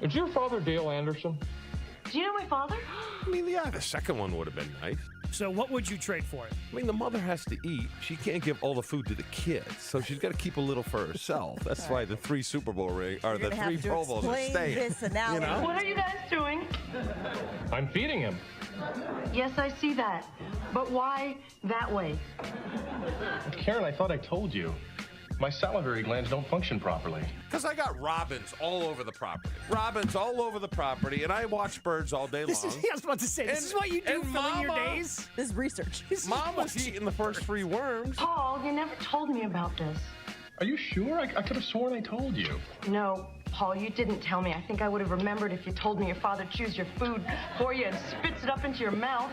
Is your father Dale Anderson? Do you know my father? I mean, yeah, the second one would have been nice. So what would you trade for it? I mean, the mother has to eat. She can't give all the food to the kids, so she's got to keep a little for herself. That's why the 3 Super Bowl rings, or the 3 Pro Bowls are staying. This analogy. You know? What are you guys doing? I'm feeding him. Yes, I see that. But why that way? Karen, I thought I told you. My salivary glands don't function properly. Because I got robins all over the property. Robins all over the property, and I watch birds all day long. I was about to say, this is what you do filling your days? This is research. Mom was eating the first 3 worms. Paul, you never told me about this. Are you sure? I could have sworn I told you. No, Paul, you didn't tell me. I think I would have remembered if you told me your father chews your food for you and spits it up into your mouth.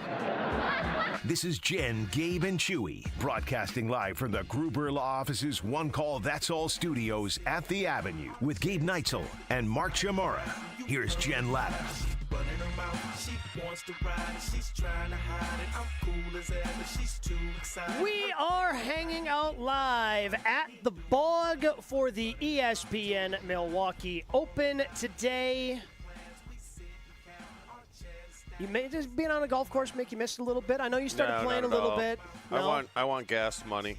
This is Jen, Gabe, and Chewy, broadcasting live from the Gruber Law Office's One Call That's All studios at the Avenue with Gabe Neitzel and Mark Chamorro. Here's Jen Latta. Running her mouth, she wants to ride, she's trying to hide it. I'm cool as ever, she's too excited. We are hanging out live at the Bog for the ESPN Milwaukee Open today. You may just being on a golf course make you miss a little bit. I know you started playing a little bit. No? I want gas money.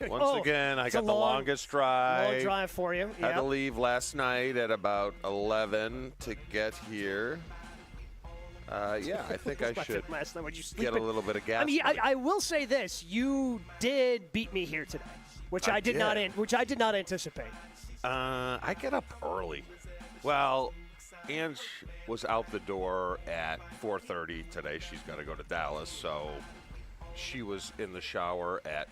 Once again, I got the longest drive. Long drive for you. Had to leave last night at about 11 to get here. Yeah, I think I should last night. get a little bit of gas. I mean, I will say this: you did beat me here today, which I did not anticipate. I get up early. Well, Ange was out the door at 4:30 today. She's got to go to Dallas, so she was in the shower at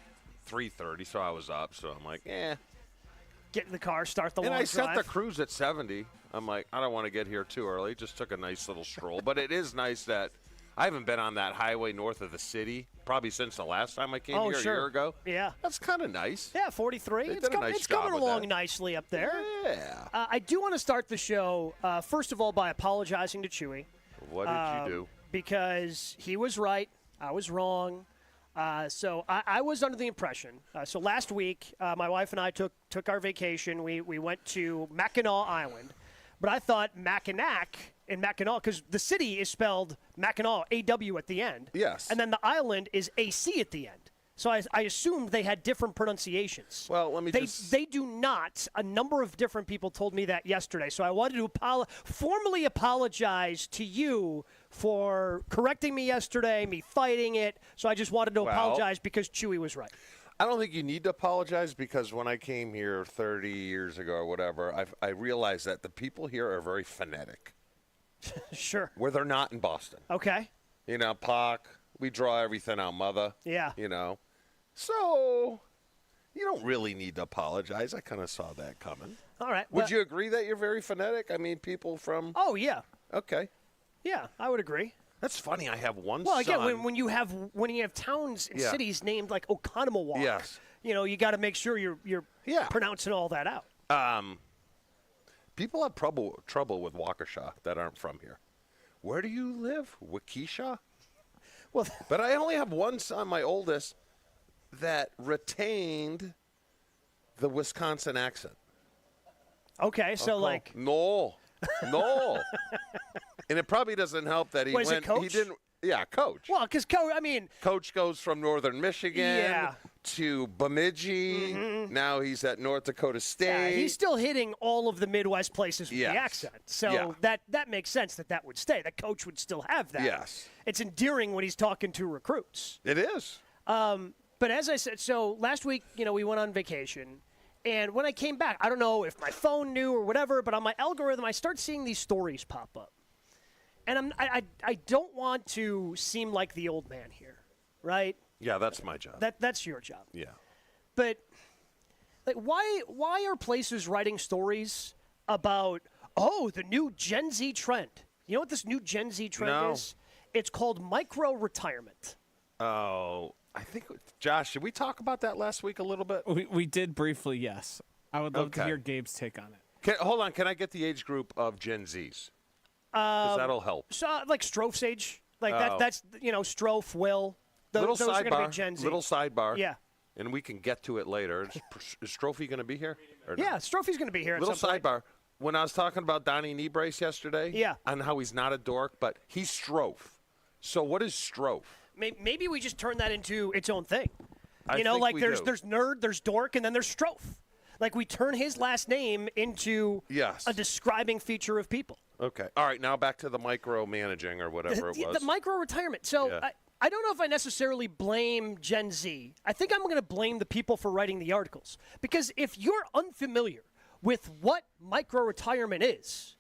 3:30, so I was up. So I'm like, Get in the car, start the long drive. And I set the cruise at 70. I'm like, I don't want to get here too early. Just took a nice little stroll. But it is nice that I haven't been on that highway north of the city probably since the last time I came here a year ago. Yeah. That's kind of nice. Yeah, 43. It's coming along nicely up there. Yeah. I do want to start the show, first of all, by apologizing to Chewy. What did you do? Because he was right. I was wrong. So I was under the impression. So last week, my wife and I took our vacation. We went to Mackinac Island. But I thought Mackinac in Mackinac, because the city is spelled Mackinac, A-W at the end. Yes. And then the island is A-C at the end. So I assumed they had different pronunciations. Well, They do not. A number of different people told me that yesterday. So I wanted to formally apologize to you for correcting me yesterday, me fighting it. So I just wanted to apologize because Chewy was right. I don't think you need to apologize because when I came here 30 years ago or whatever, I realized that the people here are very phonetic. Sure. Where they're not in Boston. Okay. You know, Pac, we draw everything out, mother. Yeah. You know. So you don't really need to apologize. I kind of saw that coming. All right. Would you agree that you're very phonetic? I mean, people from... Oh, yeah. Okay. Yeah, I would agree. That's funny. I have one Well, son. again, when you have towns and cities named like Oconomowoc, yes, you know, you got to make sure you're pronouncing all that out. People have trouble with Waukesha that aren't from here. Where do you live? Waukesha? Well, but I only have one son, my oldest, that retained the Wisconsin accent. Okay, so like no. And it probably doesn't help that he What, is it went. Coach? He didn't. Yeah, Coach. Well, because Coach goes from Northern Michigan to Bemidji. Mm-hmm. Now he's at North Dakota State. he's still hitting all of the Midwest places with the accent. So that makes sense that would stay. That Coach would still have that. Yes. It's endearing when he's talking to recruits. It is. But as I said, so last week, we went on vacation. And when I came back, I don't know if my phone knew or whatever, but on my algorithm, I start seeing these stories pop up. And I don't want to seem like the old man here, right? Yeah, that's my job. That's your job. Yeah. But like, why are places writing stories about the new Gen Z trend? You know what this new Gen Z trend is? It's called micro retirement. Oh, I think Josh, did we talk about that last week a little bit? We did briefly, yes. I would love to hear Gabe's take on it. Hold on, can I get the age group of Gen Zs? Because that'll help. So, like Stroph's age, like that's Stroph, Will. Those are going to be Gen Z. Little sidebar. Yeah. And we can get to it later. Is Strophy going to be here? Or no? Yeah, Strophy's going to be here. Little sidebar. when I was talking about Donnie Kneebrace yesterday, Yeah. on how he's not a dork, but he's Strofe. So what is Strofe? Maybe we just turn that into its own thing. I think like we there's do. nerd, there's dork, and then there's Strofe. Like we turn his last name into Yes. a describing feature of people. Okay. All right, now back to the micromanaging or whatever it was. The micro-retirement. So Yeah. I don't know if I necessarily blame Gen Z. I think I'm going to blame the people for writing the articles. Because if you're unfamiliar with what micro-retirement is,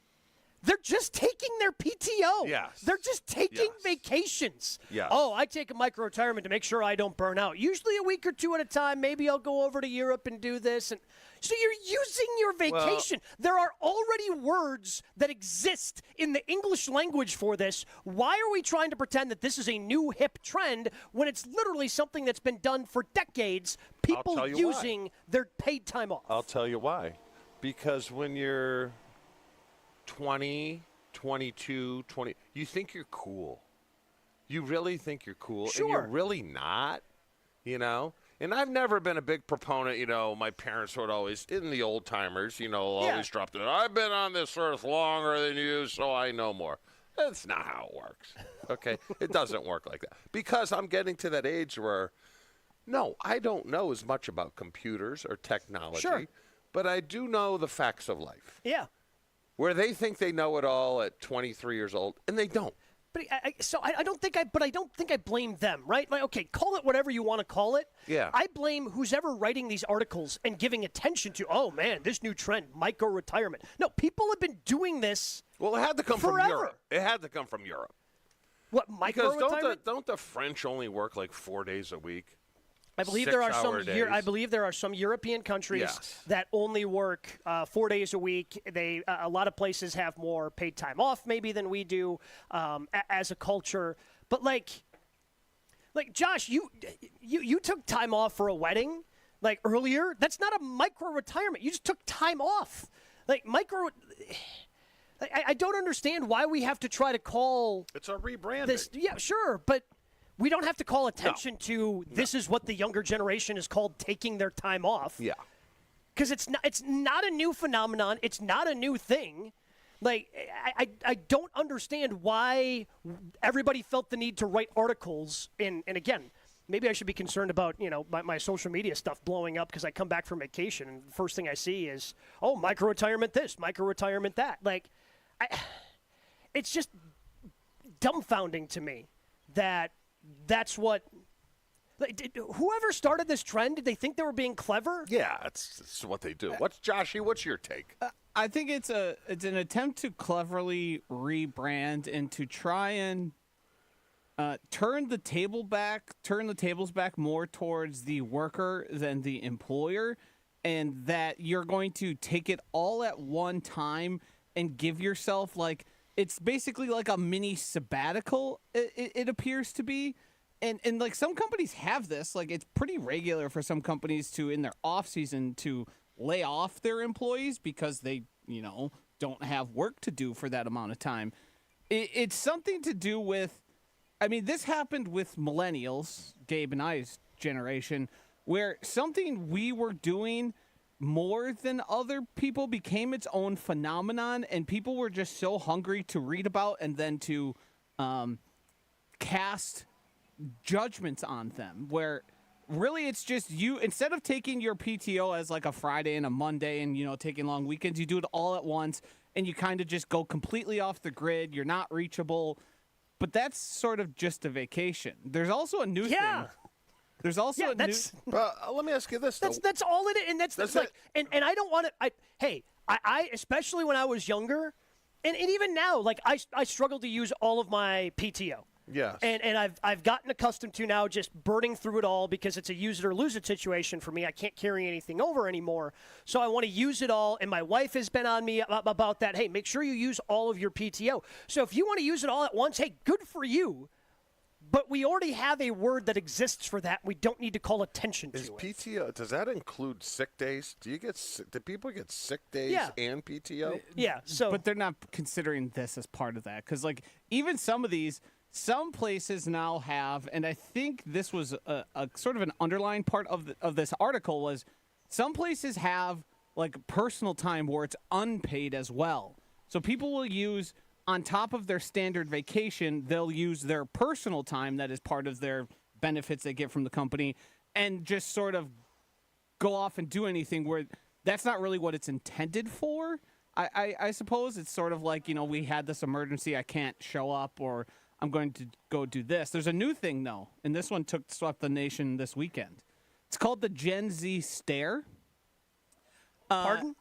they're just taking their PTO. Yes. They're just taking Yes. vacations. Yes. Oh, I take a micro-retirement to make sure I don't burn out. Usually a week or two at a time. Maybe I'll go over to Europe and do this. And so you're using your vacation. There are already words that exist in the English language for this. Why are we trying to pretend that this is a new hip trend when it's literally something that's been done for decades? People tell you using their paid time off. I'll tell you why. Because when you're 20, 22, 20, you think you're cool. You really think you're cool. Sure. And you're really not, And I've never been a big proponent, my parents would always, in the old timers, always dropped it. I've been on this earth longer than you, so I know more. That's not how it works. Okay? It doesn't work like that. Because I'm getting to that age where, no, I don't know as much about computers or technology. Sure. But I do know the facts of life. Yeah. Where they think they know it all at 23 years old, and they don't. But I don't think I blame them, right? Like, okay, call it whatever you want to call it. Yeah. I blame who's ever writing these articles and giving attention to, oh man, this new trend, micro-retirement. No, people have been doing this. Well, it had to come forever. from Europe. It had to come from Europe. What, Because micro-retirement? don't the French only work like 4 days a week? I believe there are 6-hour days. I believe there are some European countries Yes. that only work 4 days a week. They a lot of places have more paid time off maybe than we do as a culture. But like Josh, you took time off for a wedding like earlier. That's not a micro retirement. You just took time off. Like micro. I don't understand why we have to try to call It's a rebranding. this. Yeah, sure, but. We don't have to call attention to this is what the younger generation is called taking their time off. Yeah. Because it's not a new phenomenon. It's not a new thing. Like, I don't understand why everybody felt the need to write articles. And again, maybe I should be concerned about, my social media stuff blowing up because I come back from vacation and the first thing I see is, oh, micro-retirement this, micro-retirement that. Like, it's just dumbfounding to me that that's what whoever started this trend, did they think they were being clever? Yeah, it's what they do. What's your take? I think it's an attempt to cleverly rebrand and to try and turn the tables back more towards the worker than the employer, and that you're going to take it all at one time and give yourself it's basically like a mini sabbatical, it appears to be. And like some companies have this, like it's pretty regular for some companies to, in their off season, to lay off their employees because they, don't have work to do for that amount of time. It's something to do with, this happened with millennials, Gabe and I's generation, where something we were doing more than other people became its own phenomenon, and people were just so hungry to read about and then to cast judgments on them, where really it's just you, instead of taking your PTO as like a Friday and a Monday and taking long weekends, you do it all at once and you kind of just go completely off the grid. You're not reachable, but that's sort of just a vacation. There's also a new thing. There's also let me ask you this. That's all it is, and that's like, and I don't want to. I especially when I was younger, and even now, like I struggle to use all of my PTO. Yes. And I've gotten accustomed to now just burning through it all because it's a use it or lose it situation for me. I can't carry anything over anymore. So I want to use it all. And my wife has been on me about that. Hey, make sure you use all of your PTO. So if you want to use it all at once, hey, good for you. But we already have a word that exists for that. We don't need to call attention to it. PTO, does that include sick days? Do people get sick days and PTO? Yeah. But they're not considering this as part of that. Because like even some places now have, and I think this was a sort of an underlying part of this article, was some places have like personal time where it's unpaid as well. So people will use, on top of their standard vacation, they'll use their personal time that is part of their benefits they get from the company and just sort of go off and do anything where that's not really what it's intended for. I suppose it's sort of like, we had this emergency, I can't show up, or I'm going to go do this. There's a new thing, though, and this one swept the nation this weekend. It's called the Gen Z Stare. Pardon?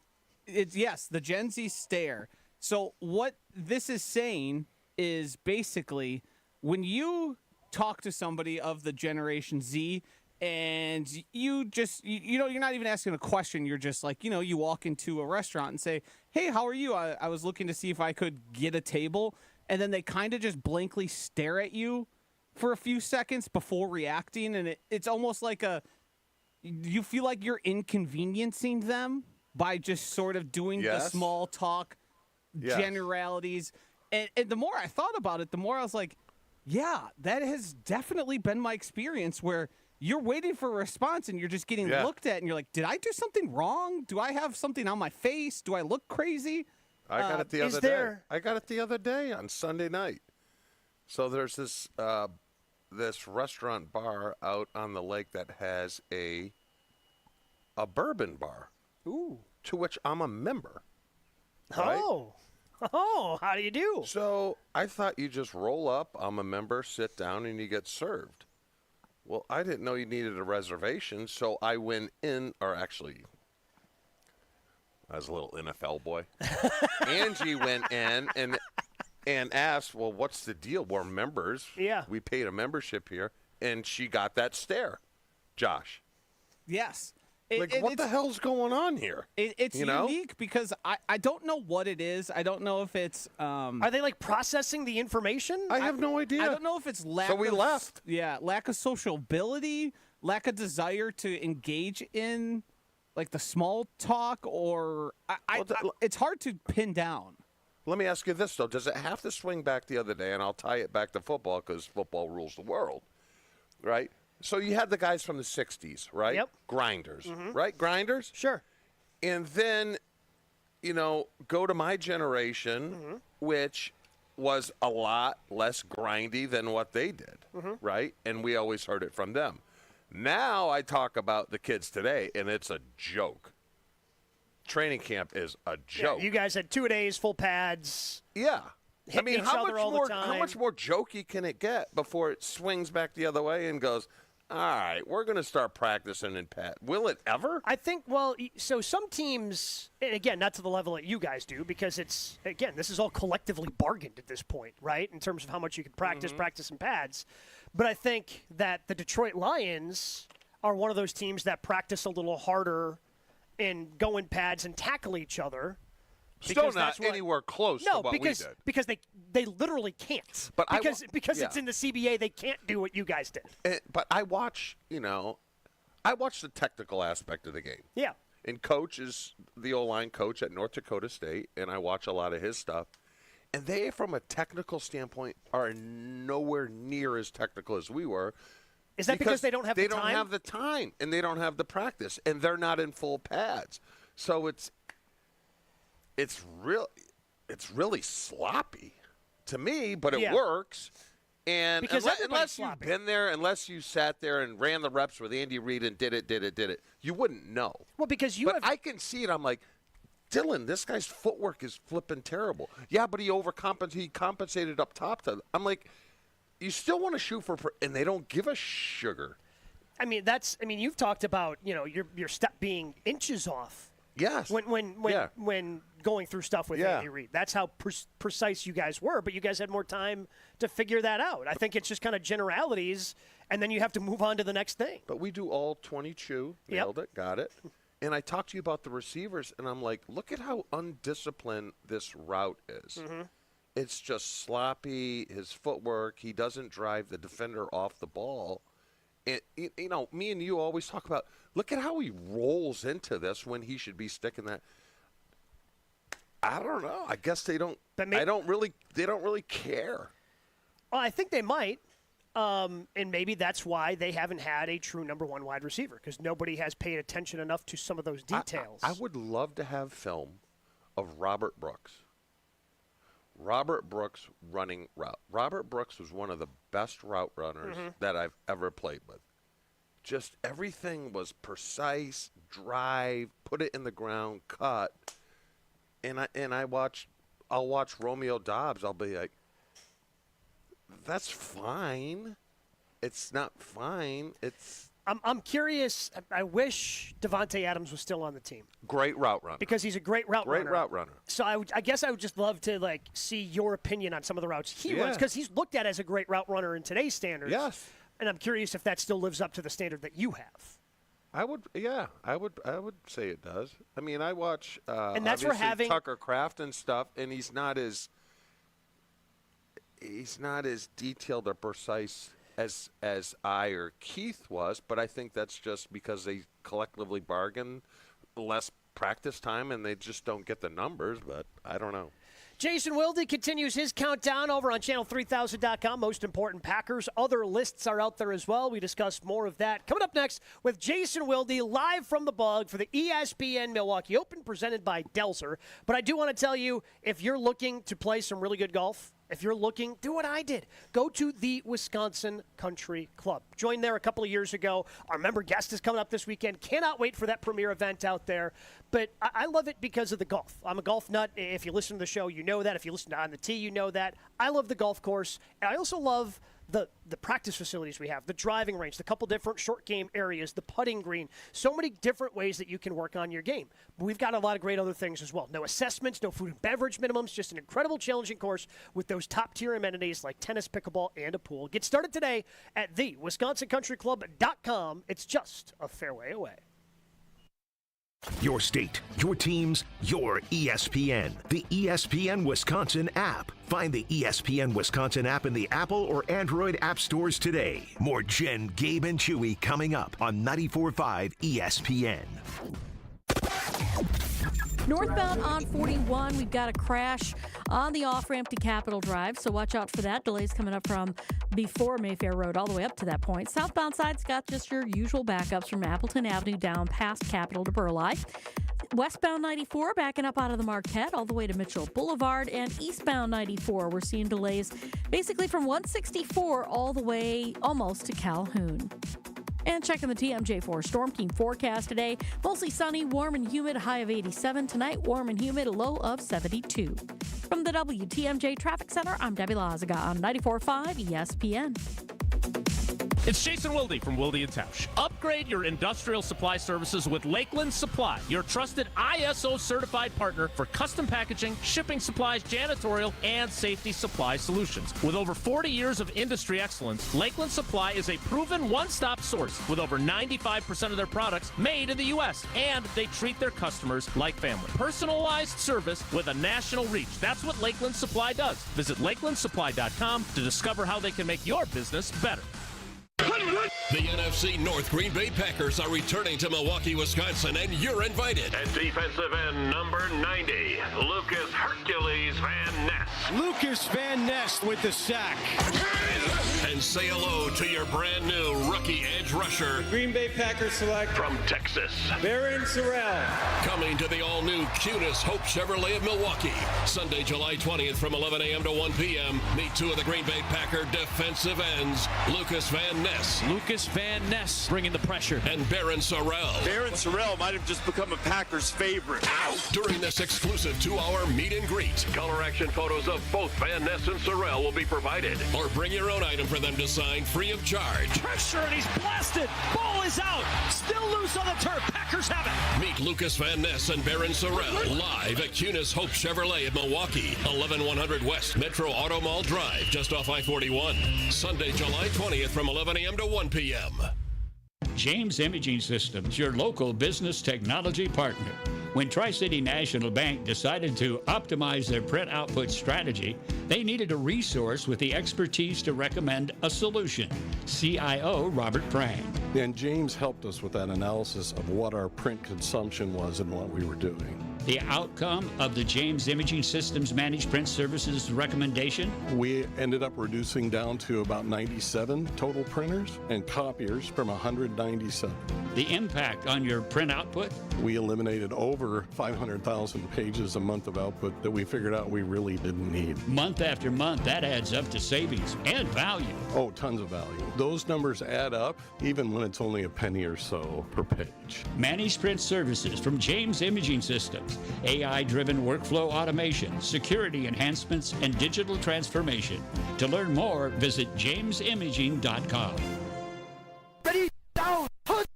Yes, the Gen Z Stare. So what this is saying is basically when you talk to somebody of the Generation Z and you just, you're not even asking a question. You're just like, you walk into a restaurant and say, hey, how are you? I was looking to see if I could get a table. And then they kind of just blankly stare at you for a few seconds before reacting. And it's almost like you feel like you're inconveniencing them by just sort of doing the small talk generalities. And the more I thought about it, the more I was like, yeah, that has definitely been my experience where you're waiting for a response and you're just getting looked at and you're like, did I do something wrong? Do I have something on my face? Do I look crazy? I got it the other day. I got it the other day on Sunday night. So there's this restaurant bar out on the lake that has a bourbon bar. Ooh. To which I'm a member. Right? Oh, how do you do? So I thought you just roll up, I'm a member, sit down, and you get served. Well, I didn't know you needed a reservation, so I went in, or actually, I was a little NFL boy. Angie went in and asked, well, what's the deal? We're members. Yeah. We paid a membership here, and she got that stare. Josh. Yes. What the hell's going on here? It's unique because I don't know what it is. I don't know if it's... Are they, processing the information? I have no idea. I don't know if it's lack left. Yeah, lack of sociability, lack of desire to engage in, the small talk, or... it's hard to pin down. Let me ask you this, though. Does it have to swing back the other day? And I'll tie it back to football because football rules the world, right? So you had the guys from the 60s, right? Yep. Grinders, right? Grinders? Sure. And then, go to my generation, which was a lot less grindy than what they did, right? And we always heard it from them. Now I talk about the kids today, and it's a joke. Training camp is a joke. Yeah, you guys had 2 days, full pads. Yeah. Hitting each other all the time. How much more jokey can it get before it swings back the other way and goes, all right, we're going to start practicing in pad. Will it ever? I think, so some teams, and again, not to the level that you guys do, because this is all collectively bargained at this point, right, in terms of how much you can practice in pads. But I think that the Detroit Lions are one of those teams that practice a little harder and go in pads and tackle each other. Still not anywhere close to what we did. Because they literally can't. But because it's in the CBA, they can't do what you guys did. But I watch the technical aspect of the game. Yeah. And Coach is the O-line coach at North Dakota State, and I watch a lot of his stuff. And they, from a technical standpoint, are nowhere near as technical as we were. Is that because they don't have the time? They don't have the time, and they don't have the practice, and they're not in full pads. So it's really sloppy to me, but it works. And unless you've been there, unless you sat there and ran the reps with Andy Reid and did it, you wouldn't know. Well, because I can see it. I'm like, Dylan, this guy's footwork is flipping terrible. Yeah, but he compensated up top. I'm like, you still want to shoot for, and they don't give a sugar. You've talked about, your step being inches off. Yes. When going through stuff with Andy Reid. That's how precise you guys were, but you guys had more time to figure that out. I think it's just kind of generalities, and then you have to move on to the next thing. But we do all 22. Nailed it. Got it. And I talked to you about the receivers, and I'm like, look at how undisciplined this route is. It's just sloppy, his footwork. He doesn't drive the defender off the ball. And, me and you always talk about, look at how he rolls into this when he should be sticking that. I don't know. I guess they don't. They don't really care. Well, I think they might. and maybe that's why they haven't had a true number one wide receiver, because nobody has paid attention enough to some of those details. I would love to have film of Robert Brooks. Robert Brooks running route. Robert Brooks was one of the best route runners that I've ever played with. Just everything was precise, drive, put it in the ground, cut. And I'll watch Romeo Dobbs. I'll be like, that's fine. It's not fine. I'm curious. I wish Devontae Adams was still on the team. Great route runner. Because he's a great route runner. Great route runner. So I guess I would just love to see your opinion on some of the routes he runs, because he's looked at as a great route runner in today's standards. Yes. And I'm curious if that still lives up to the standard that you have. I would say it does. I mean, I watch and that's where having Tucker Kraft and stuff, and he's not as detailed or precise as I or Keith was, but I think that's just because they collectively bargain less practice time and they just don't get the numbers, but I don't know. Jason Wilde continues his countdown over on channel3000.com. Most important Packers. Other lists are out there as well. We discuss more of that coming up next with Jason Wilde live from the Bug for the ESPN Milwaukee Open presented by Delzer. But I do want to tell you, if you're looking to play some really good golf, if you're looking, do what I did. Go to the Wisconsin Country Club. Joined there a couple of years ago. Our member guest is coming up this weekend. Cannot wait for that premier event out there. But I love it because of the golf. I'm a golf nut. If you listen to the show, you know that. If you listen to On the Tee, you know that. I love the golf course. And I also love the practice facilities we have, the driving range, the couple different short game areas, the putting green, so many different ways that you can work on your game. But we've got a lot of great other things as well. No assessments, no food and beverage minimums, just an incredible challenging course with those top-tier amenities like tennis, pickleball, and a pool. Get started today at thewisconsincountryclub.com. It's just a fairway away. Your state, your teams, your ESPN. The ESPN Wisconsin app. Find the ESPN Wisconsin app in the Apple or Android app stores today. More Jen, Gabe, and Chewy coming up on 94.5 ESPN. Northbound on 41, we've got a crash on the off-ramp to Capitol Drive, so watch out for that. Delays coming up from before Mayfair Road all the way up to that point. Southbound side's got just your usual backups from Appleton Avenue down past Capitol to Burleigh. Westbound 94 backing up out of the Marquette all the way to Mitchell Boulevard, and eastbound 94 we're seeing delays basically from 164 all the way almost to Calhoun. And checking the TMJ4 Storm Team forecast today. Mostly sunny, warm and humid, a high of 87. Tonight, warm and humid, a low of 72. From the WTMJ Traffic Center, I'm Debbie Lazaga on 94.5 ESPN. It's Jason Wilde from Wilde & Tausch. Upgrade your industrial supply services with Lakeland Supply, your trusted ISO-certified partner for custom packaging, shipping supplies, janitorial, and safety supply solutions. With over 40 years of industry excellence, Lakeland Supply is a proven one-stop source with over 95% of their products made in the U.S., and they treat their customers like family. Personalized service with a national reach. That's what Lakeland Supply does. Visit lakelandsupply.com to discover how they can make your business better. The NFC North Green Bay Packers are returning to Milwaukee, Wisconsin, and you're invited. At defensive end number 90, Lucas Hercules Van Ness. Lucas Van Ness with the sack. And say hello to your brand new rookie edge rusher. Green Bay Packers select from Texas, Barron Sorrell. Coming to the all-new Cunis Hope Chevrolet of Milwaukee. Sunday, July 20th from 11 a.m. to 1 p.m. Meet two of the Green Bay Packer defensive ends, Lucas Van Ness. Lucas Van Ness bringing the pressure. And Barron Sorrell. Barron Sorrell might have just become a Packers favorite. During this exclusive 2-hour meet and greet. Color action photos of both Van Ness and Sorrell will be provided. Or bring your own item for them to sign free of charge. Pressure, and he's blasted. Ball is out. Still loose on the turf. Packers have it. Meet Lucas Van Ness and Barron Sorrell live at Cunis Hope Chevrolet in Milwaukee. 11100 West Metro Auto Mall Drive, just off I-41. Sunday, July 20th from 11 a.m. to 1 p.m. James Imaging Systems, your local business technology partner. When Tri-City National Bank decided to optimize their print output strategy, they needed a resource with the expertise to recommend a solution. CIO Robert Prang. And James helped us with that analysis of what our print consumption was and what we were doing. The outcome of the James Imaging Systems Managed Print Services recommendation? We ended up reducing down to about 97 total printers and copiers from 197. The impact on your print output? We eliminated over 500,000 pages a month of output that we figured out we really didn't need. Month after month, that adds up to savings and value. Oh, tons of value. Those numbers add up even when it's only a penny or so per page. Managed Print Services from James Imaging Systems. AI-driven workflow automation, security enhancements, and digital transformation. To learn more, visit jamesimaging.com. Ready, down, put.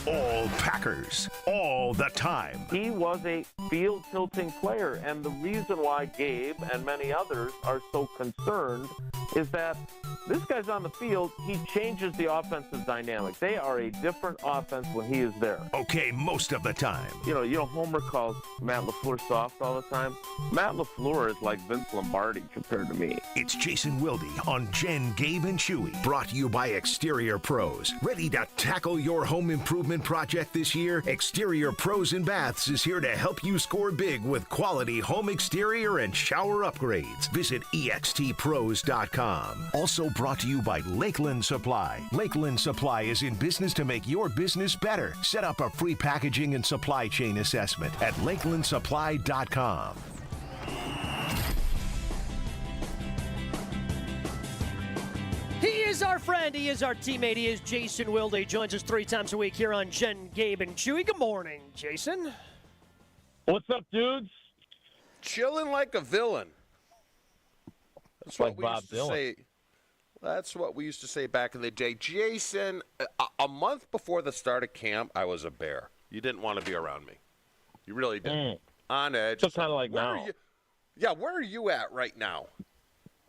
All Packers, all the time. He was a field tilting player, and the reason why Gabe and many others are so concerned is that this guy's on the field, he changes the offensive dynamic. They are a different offense when he is there. Okay, most of the time. You know, Homer calls Matt LaFleur soft all the time. Matt LaFleur is like Vince Lombardi compared to me. It's Jason Wilde on Jen, Gabe, and Chewy. Brought to you by Exterior Pros. Ready to tackle your home improvement project this year? Exterior Pros and Baths is here to help you score big with quality home exterior and shower upgrades. Visit extpros.com. Also brought to you by Lakeland Supply. Lakeland Supply is in business to make your business better. Set up a free packaging and supply chain assessment at lakelandsupply.com. He is our friend. He is our teammate. He is Jason Wilde. He joins us 3 times a week here on Jen, Gabe, and Chewy. Good morning, Jason. What's up, dudes? Chilling like a villain. That's like what we Bob used to Dylan. say. That's what we used to say back in the day. Jason, a month before the start of camp, I was a bear. You didn't want to be around me. You really didn't. On edge. So kind of like Where now. are you- Yeah, where are you at right now?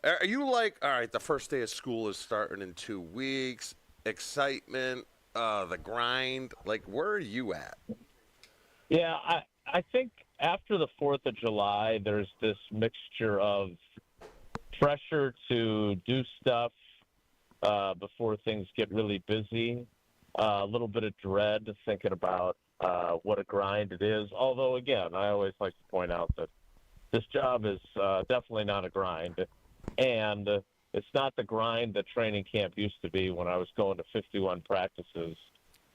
Are you like, all right, the first day of school is starting in 2 weeks, excitement, the grind? Like, where are you at? Yeah, I think after the 4th of July, there's this mixture of pressure to do stuff before things get really busy, a little bit of dread thinking about what a grind it is. Although, again, I always like to point out that this job is definitely not a grind. And it's not the grind that training camp used to be when I was going to 51 practices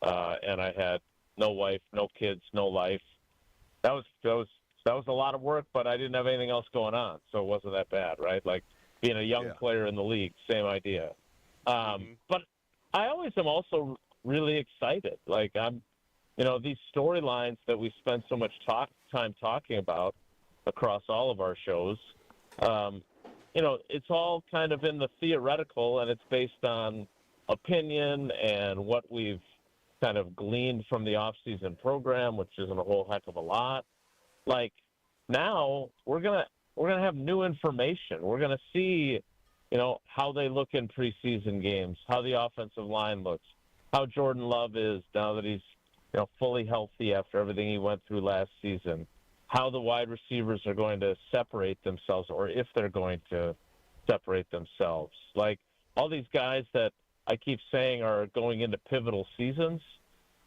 and I had no wife, no kids, no life. That was a lot of work, but I didn't have anything else going on, so it wasn't that bad, right? Like being a young player in the league, same idea. But I always am also really excited. Like these storylines that we spend so much time talking about across all of our shows. It's all kind of in the theoretical, and it's based on opinion and what we've kind of gleaned from the off-season program, which isn't a whole heck of a lot. Like now, we're gonna have new information. We're gonna see, how they look in preseason games, how the offensive line looks, how Jordan Love is now that he's fully healthy after everything he went through last season, how the wide receivers are going to separate themselves, or if they're going to separate themselves. Like all these guys that I keep saying are going into pivotal seasons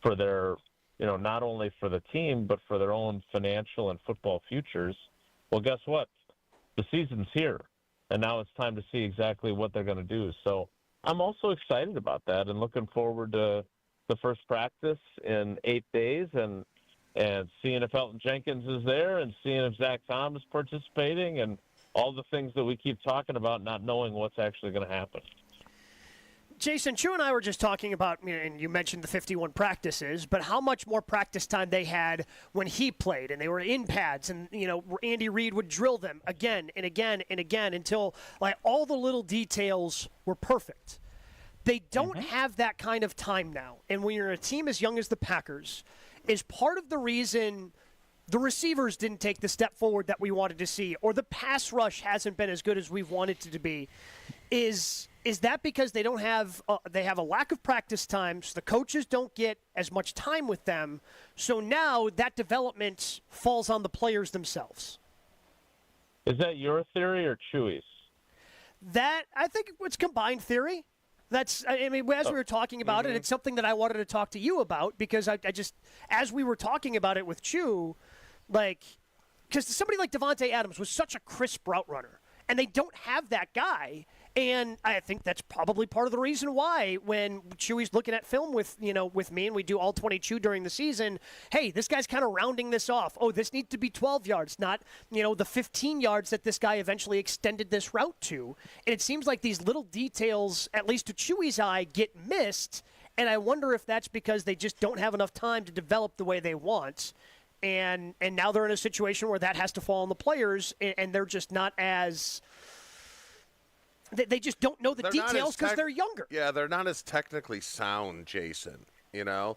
for their, not only for the team, but for their own financial and football futures. Well, guess what? The season's here, and now it's time to see exactly what they're going to do. So I'm also excited about that and looking forward to the first practice in 8 days and seeing if Elton Jenkins is there and seeing if Zach Tom is participating and all the things that we keep talking about, not knowing what's actually going to happen. Jason, Chew and I were just talking about, and you mentioned the 51 practices, but how much more practice time they had when he played, and they were in pads, and, Andy Reid would drill them again and again and again until, all the little details were perfect. They don't have that kind of time now. And when you're a team as young as the Packers, is part of the reason the receivers didn't take the step forward that we wanted to see, or the pass rush hasn't been as good as we've wanted it to be, is that because they don't have they have a lack of practice time, so the coaches don't get as much time with them, so now that development falls on the players themselves? Is that your theory or Chewy's? That, I think it's combined theory. As we were talking about it, it's something that I wanted to talk to you about because I just, as we were talking about it with Chew, Like, because somebody like Devontae Adams was such a crisp route runner, and they don't have that guy. And I think that's probably part of the reason why when Chewy's looking at film with me, and we do all 22 during the season, hey, this guy's kind of rounding this off. Oh, this needs to be 12 yards, not, the 15 yards that this guy eventually extended this route to. And it seems like these little details, at least to Chewy's eye, get missed. And I wonder if that's because they just don't have enough time to develop the way they want. And now they're in a situation where that has to fall on the players, and they're just not as – they just don't know the details because they're younger. Yeah, they're not as technically sound, Jason, I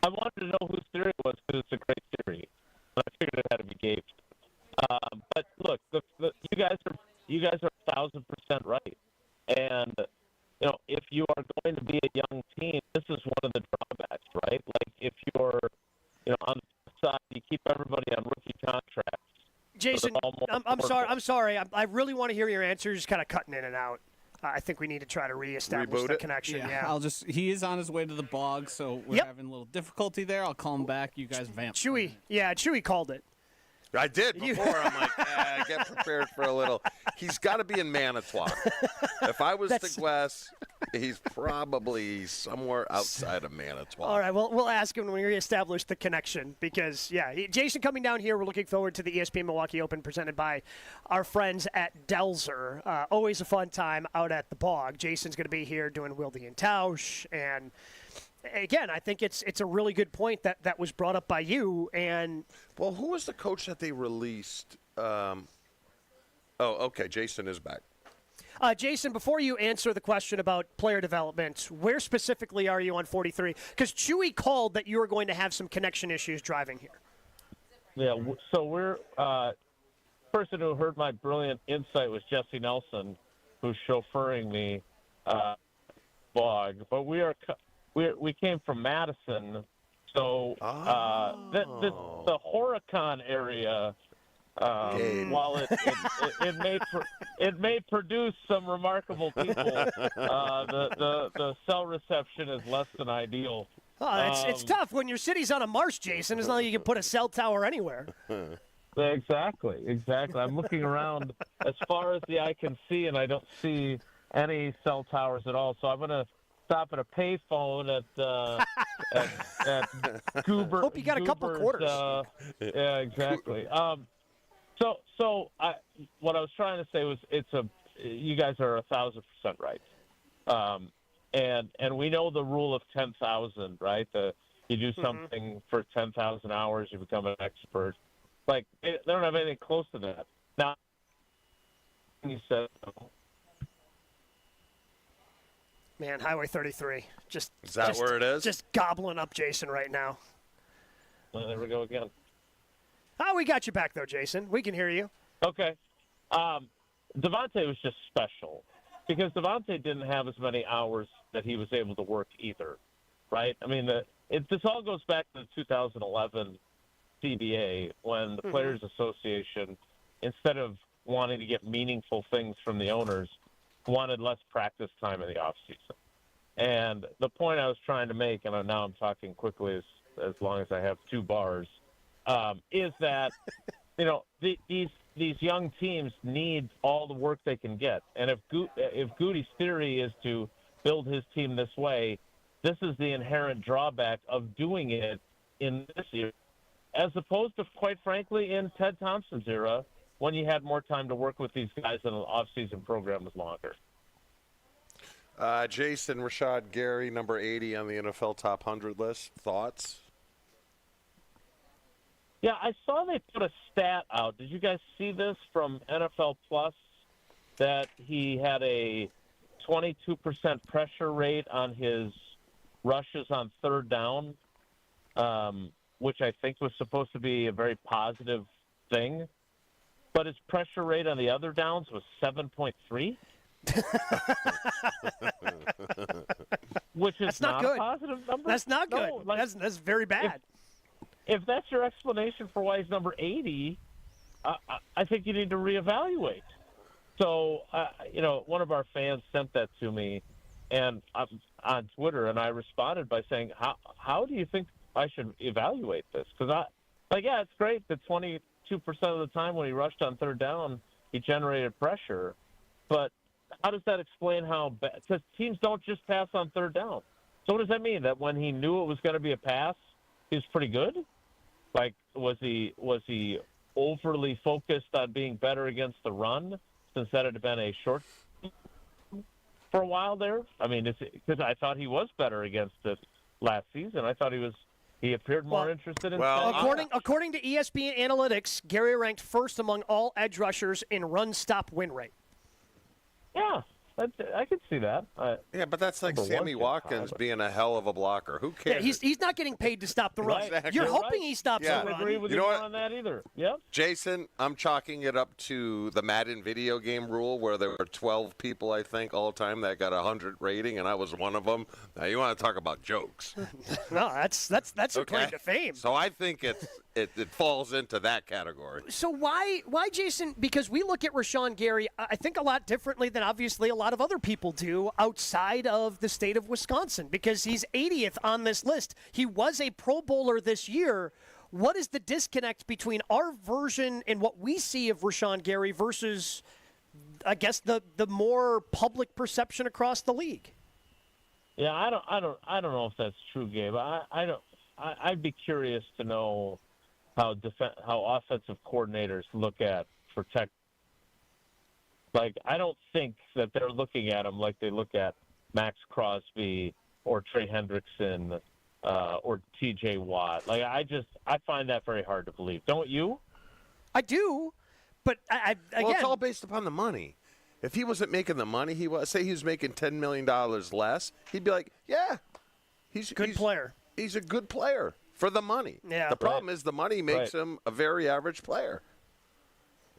wanted to know whose theory it was because it's a great theory. But I figured it had to be Gabe. But look, you guys are 1,000% right. And if you are going to be a young team, this is one of the drawbacks, right? Like if you're, on the side, you keep everybody on rookie contracts. Jason, I'm sorry. I really want to hear your answer. You're just kind of cutting in and out. I think we need to try to reestablish the connection. Yeah. He is on his way to the bog, so we're having a little difficulty there. I'll call him back. You guys vamp. Chewy called it. I did before. I'm like, get prepared for a little. He's got to be in Manitowoc. If I was to guess, he's probably somewhere outside of Manitowoc. All right, well, we'll ask him when we reestablish the connection because, Jason coming down here, we're looking forward to the ESPN Milwaukee Open presented by our friends at Delzer. Always a fun time out at the bog. Jason's going to be here doing Wilde and Tausch, and again, I think it's a really good point that was brought up by you. And well, who was the coach that they released? Okay, Jason is back. Jason, before you answer the question about player development, where specifically are you on 43? Because Chewy called that you were going to have some connection issues driving here. Yeah, so we're person who heard my brilliant insight was Jesse Nelson, who's chauffeuring me bog. But we came from Madison, so the Horicon area. While it may produce some remarkable people, the cell reception is less than ideal. It's tough when your city's on a marsh, Jason. It's not like you can put a cell tower anywhere. Exactly. I'm looking around as far as the eye can see, and I don't see any cell towers at all. So I'm going to stop at a payphone at Goober. Hope you got a couple quarters. Yeah, exactly. So what I was trying to say was you guys are 1,000% right. And we know the rule of 10,000, right? You do something for 10,000 hours, you become an expert. Like, they don't have anything close to that. Now, you said, man, Highway 33. Is that where it is? Just gobbling up Jason right now. Well, there we go again. Oh, we got you back, though, Jason. We can hear you. Okay. Devontae was just special because Devontae didn't have as many hours that he was able to work either, right? I mean, this all goes back to the 2011 CBA when the Players Association, instead of wanting to get meaningful things from the owners, wanted less practice time in the offseason. And the point I was trying to make, and now I'm talking quickly as long as I have 2 bars, is that these young teams need all the work they can get, and if Goody's theory is to build his team this way, this is the inherent drawback of doing it in this year, as opposed to, quite frankly, in Ted Thompson's era when you had more time to work with these guys and the off-season program was longer. Jason, Rashan Gary, number 80 on the NFL Top 100 list. Thoughts? Yeah, I saw they put a stat out. Did you guys see this from NFL Plus that he had a 22% pressure rate on his rushes on third down, which I think was supposed to be a very positive thing, but his pressure rate on the other downs was 7.3? Which is not a good. positive number. That's not good. That's very bad. If that's your explanation for why he's number 80, I think you need to reevaluate. So, one of our fans sent that to me, and on Twitter, and I responded by saying, "How do you think evaluate this because it's great that 22% of the time when he rushed on third down, he generated pressure, but how does that explain how bad? Because teams don't just pass on third down. So what does that mean? That when he knew it was going to be a pass, he was pretty good? Like, was he overly focused on being better against the run since that had been a short for a while there? I mean, because I thought he was better against it last season. I thought he appeared more interested in. According to ESPN analytics, Gary ranked first among all edge rushers in run-stop win rate. Yeah, I could see that. But that's like Sammy Watkins being a hell of a blocker. Who cares? Yeah, he's not getting paid to stop the run. Exactly. You're hoping he stops the I run. don't agree with you on that either. Yep. Jason, I'm chalking it up to the Madden video game rule where there were 12 people, I think, all time that got 100 rating, and I was one of them. Now, you want to talk about jokes. No, that's your claim to fame. So I think it falls into that category. So why, Jason? Because we look at Rashan Gary, I think, a lot differently than obviously a lot of other people do outside of the state of Wisconsin, because he's 80th on this list. He was a Pro Bowler this year. What is the disconnect between our version and what we see of Rashan Gary versus, I guess, the more public perception across the league? Yeah, I don't know if that's true, Gabe. I'd be curious to know how offensive coordinators look at protect. Like, I don't think that they're looking at him like they look at Max Crosby or Trey Hendrickson or T.J. Watt. Like, I find that very hard to believe. Don't you? I do, but again, it's all based upon the money. If he wasn't making the money, he was making $10 million less, he'd be like, yeah, he's a good player. He's a good player for the money. Yeah. The problem is the money makes him a very average player.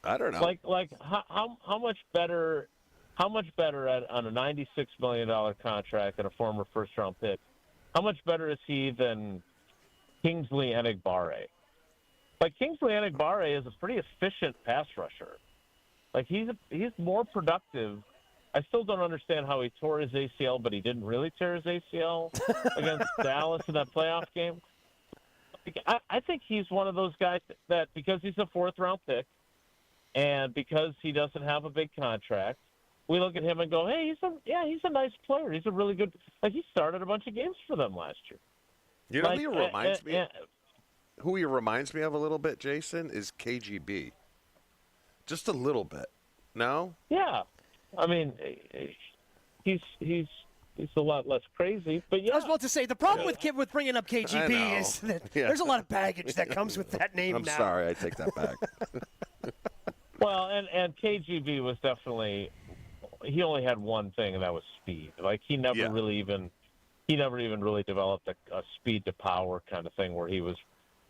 I don't know. Like how much better on a $96 million contract and a former first-round pick, how much better is he than Kingsley Enagbare? Like, Kingsley Enagbare is a pretty efficient pass rusher. Like, he's more productive. I still don't understand how he tore his ACL, but he didn't really tear his ACL against Dallas in that playoff game. I think he's one of those guys that because he's a fourth-round pick and because he doesn't have a big contract, we look at him and go, hey, he's a nice player. He's a really good – like, he started a bunch of games for them last year. You know who he reminds me of? Who he reminds me of a little bit, Jason, is KGB. Just a little bit. No? Yeah. I mean, he's a lot less crazy, but yeah. I was about to say, the problem with bringing up KGB is that there's a lot of baggage that comes with that name I'm now. sorry, I take that back. Well, and KGB was definitely he only had one thing, and that was speed. Like, he never really even really developed a speed to power kind of thing where he was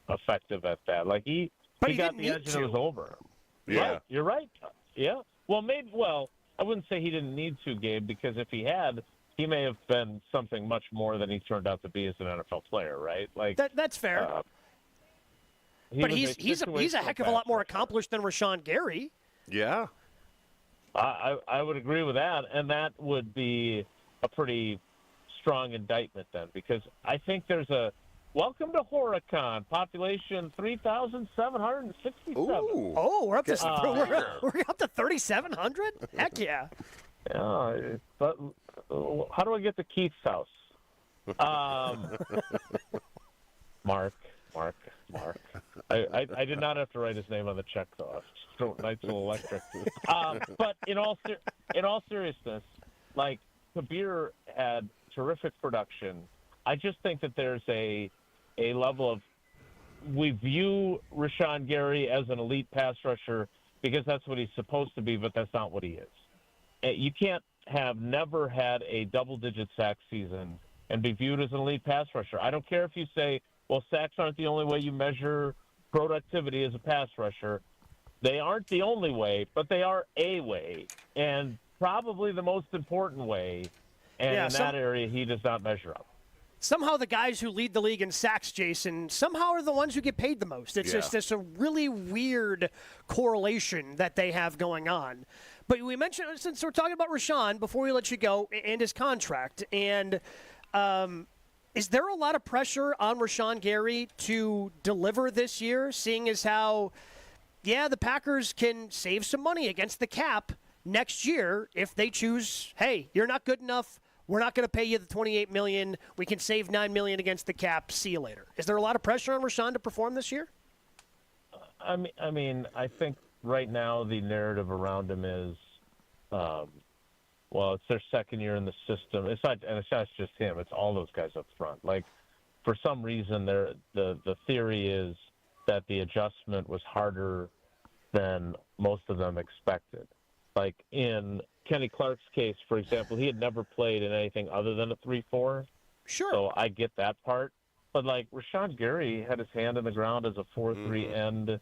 effective at that. Like, he got the edge and it was over. Yeah. Right. You're right. Yeah. Well, I wouldn't say he didn't need to, Gabe, because if he had, he may have been something much more than he turned out to be as an NFL player, right? Like, that's fair. But he's a heck of a lot more accomplished than Rashan Gary. Yeah. I would agree with that, and that would be a pretty strong indictment then, because I think there's a welcome to Horicon, population 3,767. Oh, we're up to we're up to 3,700. Heck yeah. Yeah, but how do I get to Keith's house? Mark. I did not have to write his name on the check, though. So nice little electric. But in all seriousness, like, Kabir had terrific production. I just think that there's a level of we view Rashan Gary as an elite pass rusher because that's what he's supposed to be, but that's not what he is. You can't have never had a double-digit sack season and be viewed as an elite pass rusher. I don't care if you say, well, sacks aren't the only way you measure productivity as a pass rusher. They aren't the only way, but they are a way, and probably the most important way. And in that area, he does not measure up. Somehow the guys who lead the league in sacks, Jason, somehow are the ones who get paid the most. It's just a really weird correlation that they have going on. But we mentioned, since we're talking about Rashan, before we let you go, and his contract, and Is there a lot of pressure on Rashan Gary to deliver this year, seeing as how, the Packers can save some money against the cap next year if they choose, hey, you're not good enough, we're not going to pay you the $28 million, we can save $9 million against the cap, see you later. Is there a lot of pressure on Rashan to perform this year? I mean, I think right now the narrative around him is, it's their second year in the system. It's not just him. It's all those guys up front. Like, for some reason, the theory is that the adjustment was harder than most of them expected. Like in Kenny Clark's case, for example, he had never played in anything other than a 3-4. Sure. So I get that part. But, like, Rashan Gary had his hand in the ground as a 4-3 end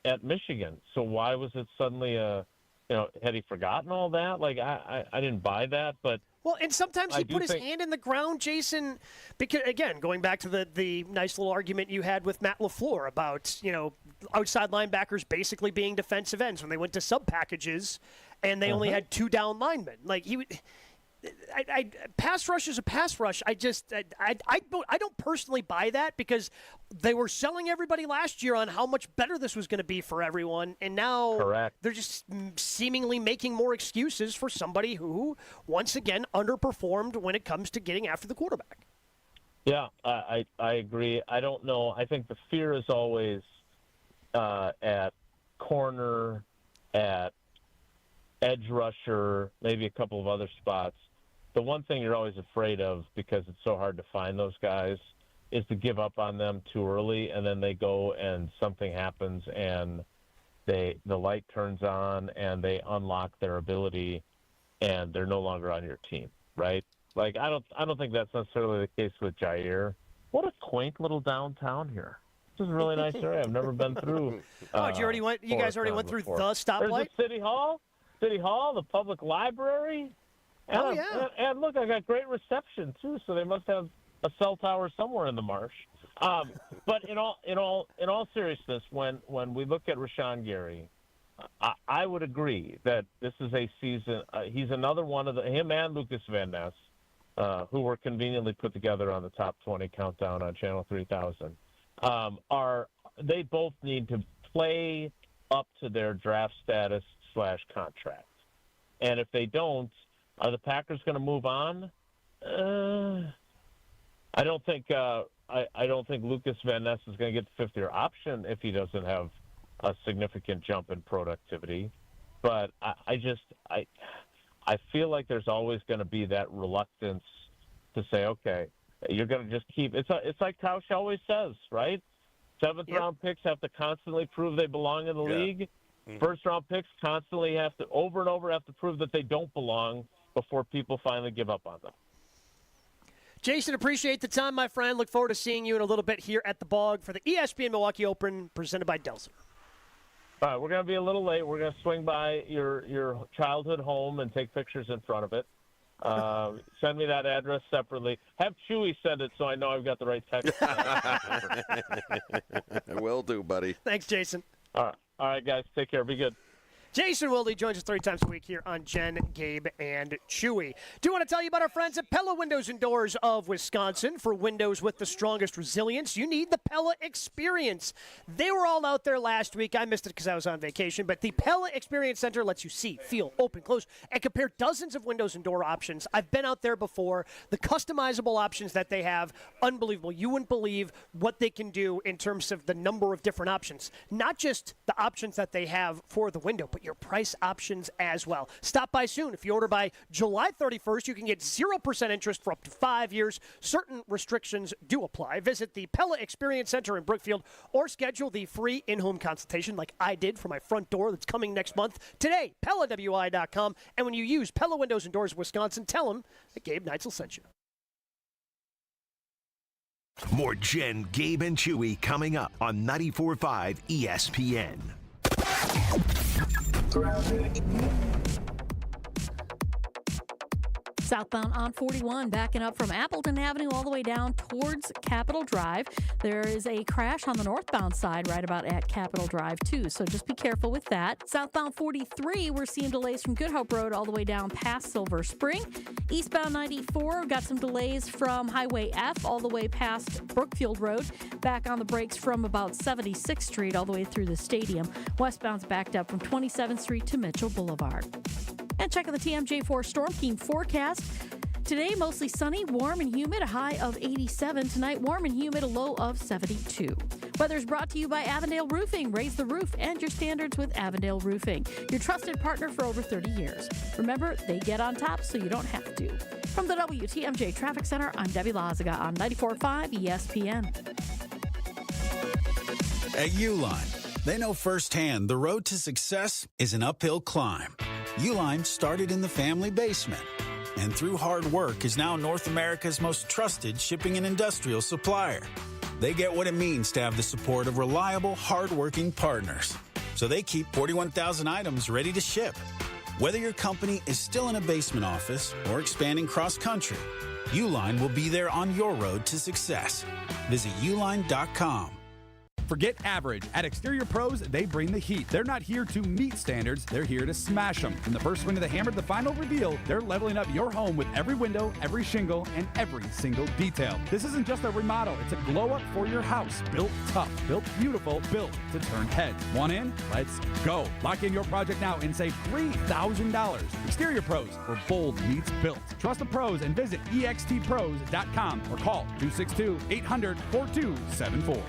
at Michigan. So why was it suddenly had he forgotten all that? Like, I didn't buy that, but... Well, and sometimes he put his hand in the ground, Jason, because, again, going back to the nice little argument you had with Matt LaFleur about, outside linebackers basically being defensive ends when they went to sub-packages and they only had 2 down linemen. Like, pass rush is a pass rush. I don't personally buy that because they were selling everybody last year on how much better this was going to be for everyone, and now they're just seemingly making more excuses for somebody who, once again, underperformed when it comes to getting after the quarterback. Yeah, I agree. I don't know. I think the fear is always at corner, at edge rusher, maybe a couple of other spots. The one thing you're always afraid of, because it's so hard to find those guys, is to give up on them too early, and then they go and something happens and the light turns on and they unlock their ability and they're no longer on your team, right? Like, I don't think that's necessarily the case with Jair. What a quaint little downtown here. This is a really nice area. I've never been through. You guys already went through the stoplight? There's a City Hall, the public library. And and look, I got great reception too, so they must have a cell tower somewhere in the marsh. But in all seriousness, when we look at Rashan Gary, I would agree that this is a season. He's another one of him and Lucas Van Ness, who were conveniently put together on the top 20 countdown on Channel 3000. They both need to play up to their draft status / contract, and if they don't, are the Packers going to move on? I don't think Lucas Van Ness is going to get the 5th-year option if he doesn't have a significant jump in productivity. But I feel like there's always going to be that reluctance to say, okay, you're going to just keep. It's like Tausch always says, right? 7th-round picks have to constantly prove they belong in the league. First-round picks constantly have to over and over prove that they don't belong before people finally give up on them. Jason, appreciate the time, my friend. Look forward to seeing you in a little bit here at the Bog for the ESPN Milwaukee Open presented by Delson. All right, we're going to be a little late. We're going to swing by your childhood home and take pictures in front of it. Send me that address separately. Have Chewy send it so I know I've got the right text. Will do, buddy. Thanks, Jason. All right, guys. Take care. Be good. Jason Wilde joins us 3 times a week here on Jen, Gabe, and Chewy. Do want to tell you about our friends at Pella Windows and Doors of Wisconsin. For windows with the strongest resilience, you need the Pella Experience. They were all out there last week. I missed it because I was on vacation, but the Pella Experience Center lets you see, feel, open, close, and compare dozens of windows and door options. I've been out there before. The customizable options that they have, unbelievable. You wouldn't believe what they can do in terms of the number of different options. Not just the options that they have for the window, but your price options as well. Stop by soon. If you order by July 31st, you can get 0% interest for up to 5 years. Certain restrictions do apply. Visit the Pella Experience Center in Brookfield or schedule the free in-home consultation like I did for my front door that's coming next month. Today, PellaWI.com. And when you use Pella Windows and Doors of Wisconsin, tell them that Gabe Neitzel sent you. More Jen, Gabe, and Chewy coming up on 94.5 ESPN. Southbound on 41, backing up from Appleton Avenue all the way down towards Capitol Drive. There is a crash on the northbound side right about at Capitol Drive, too, so just be careful with that. Southbound 43, we're seeing delays from Good Hope Road all the way down past Silver Spring. Eastbound 94, got some delays from Highway F all the way past Brookfield Road. Back on the brakes from about 76th Street all the way through the stadium. Westbound's backed up from 27th Street to Mitchell Boulevard. And checking the TMJ4 Storm Team forecast. Today, mostly sunny, warm and humid, a high of 87. Tonight, warm and humid, a low of 72. Weather is brought to you by Avondale Roofing. Raise the roof and your standards with Avondale Roofing, your trusted partner for over 30 years. Remember, they get on top so you don't have to. From the WTMJ Traffic Center, I'm Debbie Lazaga on 94.5 ESPN. At Uline, they know firsthand the road to success is an uphill climb. Uline started in the family basement, and through hard work is now North America's most trusted shipping and industrial supplier. They get what it means to have the support of reliable, hard-working partners. So they keep 41,000 items ready to ship. Whether your company is still in a basement office or expanding cross-country, Uline will be there on your road to success. Visit uline.com. Forget average. At Exterior Pros, they bring the heat. They're not here to meet standards. They're here to smash them. From the first swing of the hammer to the final reveal, they're leveling up your home with every window, every shingle, and every single detail. This isn't just a remodel. It's a glow-up for your house. Built tough, built beautiful, built to turn heads. Want in? Let's go. Lock in your project now and save $3,000. Exterior Pros, where bold meets built. Trust the pros and visit extpros.com or call 262-800-4274.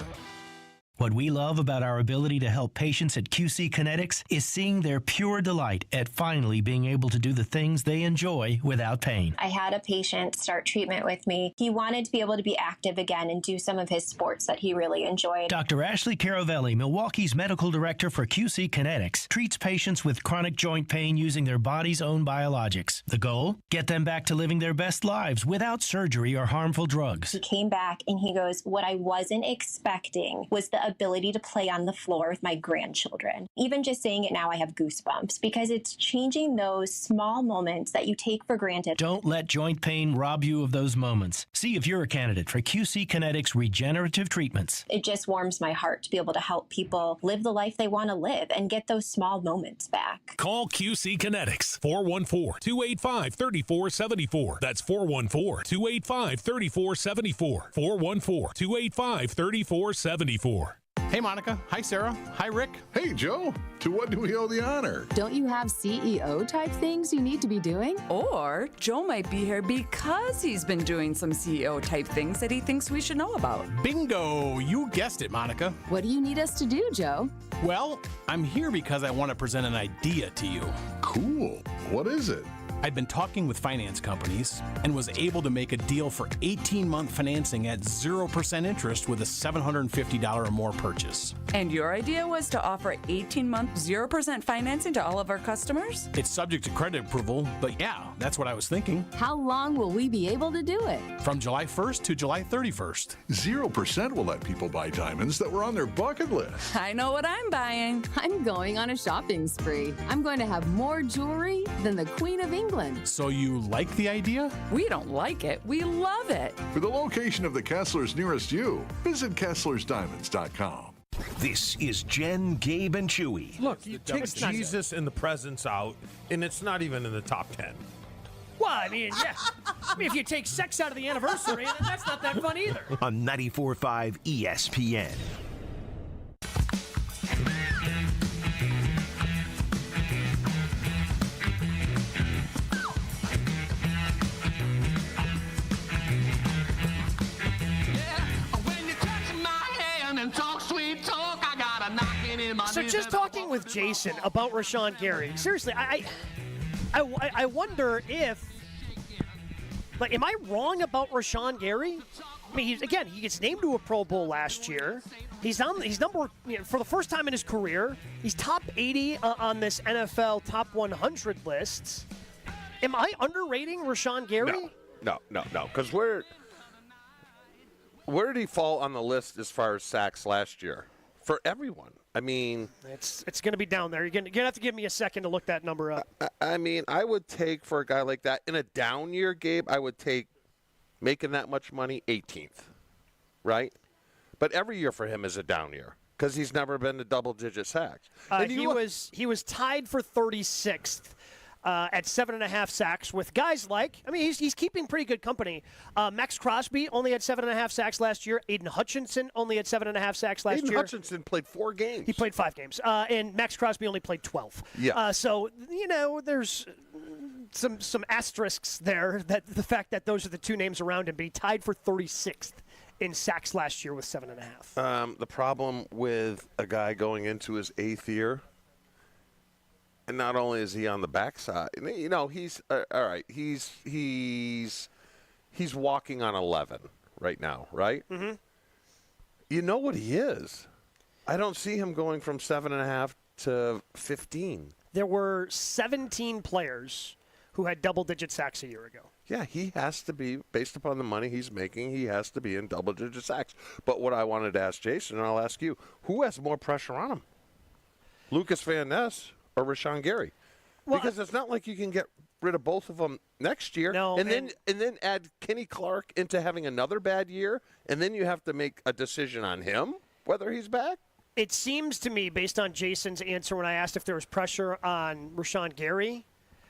What we love about our ability to help patients at QC Kinetics is seeing their pure delight at finally being able to do the things they enjoy without pain. I had a patient start treatment with me. He wanted to be able to be active again and do some of his sports that he really enjoyed. Dr. Ashley Caravelli, Milwaukee's medical director for QC Kinetics, treats patients with chronic joint pain using their body's own biologics. The goal? Get them back to living their best lives without surgery or harmful drugs. He came back and he goes, what I wasn't expecting was the ability to play on the floor with my grandchildren. Even just saying it now, I have goosebumps because it's changing those small moments that you take for granted. Don't let joint pain rob you of those moments. See if you're a candidate for QC Kinetics regenerative treatments. It just warms my heart to be able to help people live the life they want to live and get those small moments back. Call QC Kinetics, 414-285-3474. That's 414-285-3474. 414-285-3474. Hey, Monica. Hi, Sarah. Hi, Rick. Hey, Joe. To what do we owe the honor? Don't you have CEO-type things you need to be doing? Or Joe might be here because he's been doing some CEO-type things that he thinks we should know about. Bingo! You guessed it, Monica. What do you need us to do, Joe? Well, I'm here because I want to present an idea to you. Cool. What is it? I've been talking with finance companies and was able to make a deal for 18-month financing at 0% interest with a $750 or more purchase. And your idea was to offer 18-month 0% financing to all of our customers? It's subject to credit approval, but yeah, that's what I was thinking. How long will we be able to do it? From July 1st to July 31st. 0% will let people buy diamonds that were on their bucket list. I know what I'm buying. I'm going on a shopping spree. I'm going to have more jewelry than the Queen of England. So you like the idea? We don't like it. We love it. For the location of the Kesslers nearest you, visit KesslersDiamonds.com. This is Jen, Gabe, and Chewy. Look, you take Jesus and the presents out, and it's not even in the top 10. Well, I mean, yeah. I mean, if you take sex out of the anniversary, then that's not that fun either. On 94.5 ESPN. So just talking with Jason about Rashan Gary, seriously, I wonder if, like, am I wrong about Rashan Gary? I mean, he gets named to a Pro Bowl last year. He's number, for the first time in his career, he's top 80 on this NFL top 100 lists. Am I underrating Rashan Gary? No, because where did he fall on the list as far as sacks last year? For everyone. I mean, it's going to be down there. You're going to have to give me a second to look that number up. I mean, I would take for a guy like that in a down year, Gabe. I would take making that much money 18th, right? But every year for him is a down year because he's never been to double-digit sacks. He was tied for 36th. At 7.5 sacks with guys like, I mean, he's keeping pretty good company. Max Crosby only had 7.5 sacks last year. Aiden Hutchinson only had 7.5 sacks last year. Aiden Hutchinson played 4 games. He played 5 games. And Max Crosby only played 12. Yeah. So, there's some asterisks there, that the fact that those are the 2 names around him, but he tied for 36th in sacks last year with 7.5. The problem with a guy going into his 8th year, and not only is he on the backside, he's all right. He's walking on 11 right now, right? Mm-hmm. You know what he is. I don't see him going from 7.5 to 15. There were 17 players who had double-digit sacks a year ago. Yeah, he has to be, based upon the money he's making, he has to be in double-digit sacks. But what I wanted to ask Jason, and I'll ask you, who has more pressure on him? Lucas Van Ness or Rashan Gary? Well, because it's not like you can get rid of both of them next year. No, and then add Kenny Clark into having another bad year, and then you have to make a decision on him, whether he's back. It seems to me, based on Jason's answer when I asked if there was pressure on Rashan Gary,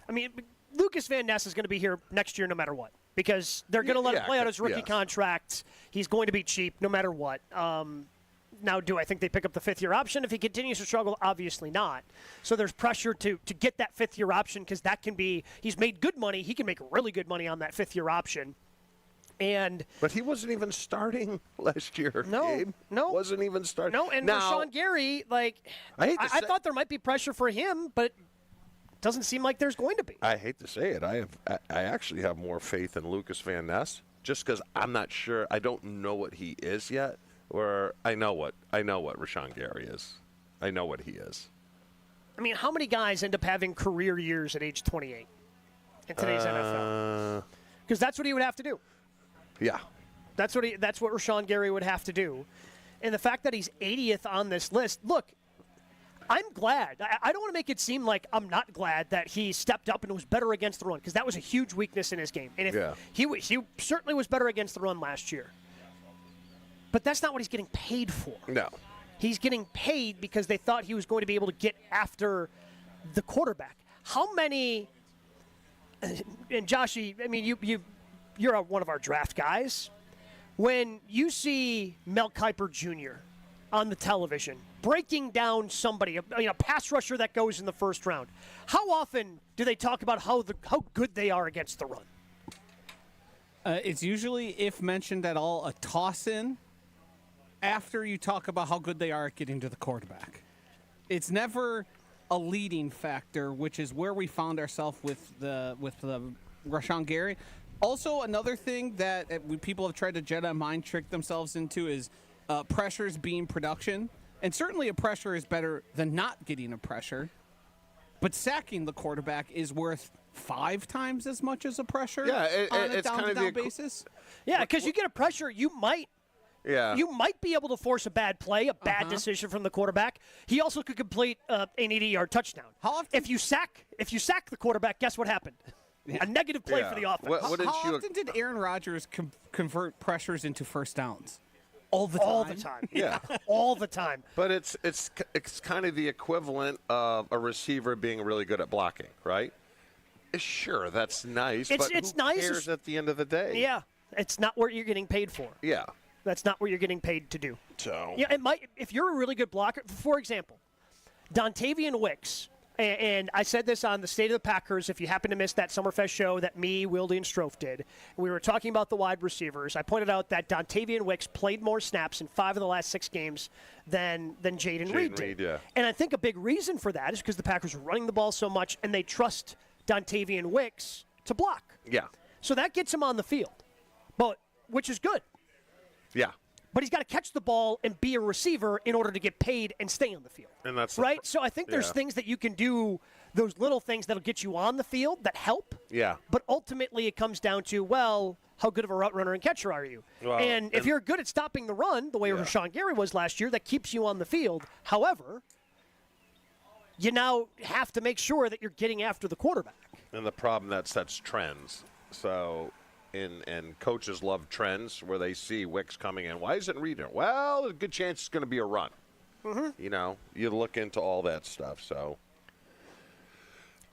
I mean, Lucas Van Ness is going to be here next year no matter what, because they're going to let him play out his rookie contract. He's going to be cheap no matter what. Now, do I think they pick up the 5th-year option if he continues to struggle? Obviously not. So there's pressure to get that 5th-year option, because that can be – he's made good money. He can make really good money on that 5th-year option. But he wasn't even starting last year, Gabe. No. Wasn't even starting. No, and now, Rashan Gary, I thought there might be pressure for him, but it doesn't seem like there's going to be. I hate to say it. I actually have more faith in Lucas Van Ness, just because I'm not sure. I don't know what he is yet. Or I know what Rashan Gary is. I know what he is. I mean, how many guys end up having career years at age 28 in today's NFL? Because that's what he would have to do. Yeah. That's what Rashan Gary would have to do. And the fact that he's 80th on this list, look, I'm glad. I don't want to make it seem like I'm not glad that he stepped up and was better against the run, because that was a huge weakness in his game. And he certainly was better against the run last year. But that's not what he's getting paid for. No. He's getting paid because they thought he was going to be able to get after the quarterback. How many – and Joshy, I mean, you're one of our draft guys. When you see Mel Kiper Jr. on the television breaking down somebody, a pass rusher that goes in the first round, how often do they talk about how good they are against the run? It's usually, if mentioned at all, a toss-in after you talk about how good they are at getting to the quarterback. It's never a leading factor, which is where we found ourselves with the Rashan Gary. Also, another thing that people have tried to Jedi mind trick themselves into is pressures being production. And certainly a pressure is better than not getting a pressure. But sacking the quarterback is worth 5 times as much as a pressure on a down-to-down basis. Yeah, because you get a pressure, you might be able to force a bad play, a bad decision from the quarterback. He also could complete an 80-yard touchdown. How often? If you sack the quarterback, guess what happened? A negative play for the offense. How often did Aaron Rodgers convert pressures into first downs? All the time. Yeah. All the time. But it's kind of the equivalent of a receiver being really good at blocking, right? Sure, that's nice. But who cares at the end of the day? Yeah. It's not what you're getting paid for. Yeah. That's not what you're getting paid to do. So. Yeah, it might. If you're a really good blocker, for example, Dontavian Wicks, and I said this on the State of the Packers, if you happen to miss that Summerfest show that me, Wilde, and Strofe did, we were talking about the wide receivers. I pointed out that Dontavian Wicks played more snaps in 5 of the last 6 games than Jaden Reed did. Yeah. And I think a big reason for that is because the Packers are running the ball so much, and they trust Dontavian Wicks to block. Yeah. So that gets him on the field, which is good. Yeah. but he's got to catch the ball and be a receiver in order to get paid and stay on the field. And that's right. So I think there's things that you can do, those little things that'll get you on the field that help. Yeah. But ultimately, it comes down to, well, how good of a route runner and catcher are you? Well, and if you're good at stopping the run, the way Rashan Gary was last year, that keeps you on the field. However, you now have to make sure that you're getting after the quarterback. And the problem, that sets trends. So, and coaches love trends where they see Wicks coming in. Why isn't Reed in? Well, there's a good chance it's going to be a run. Mm-hmm. You know, you look into all that stuff. So,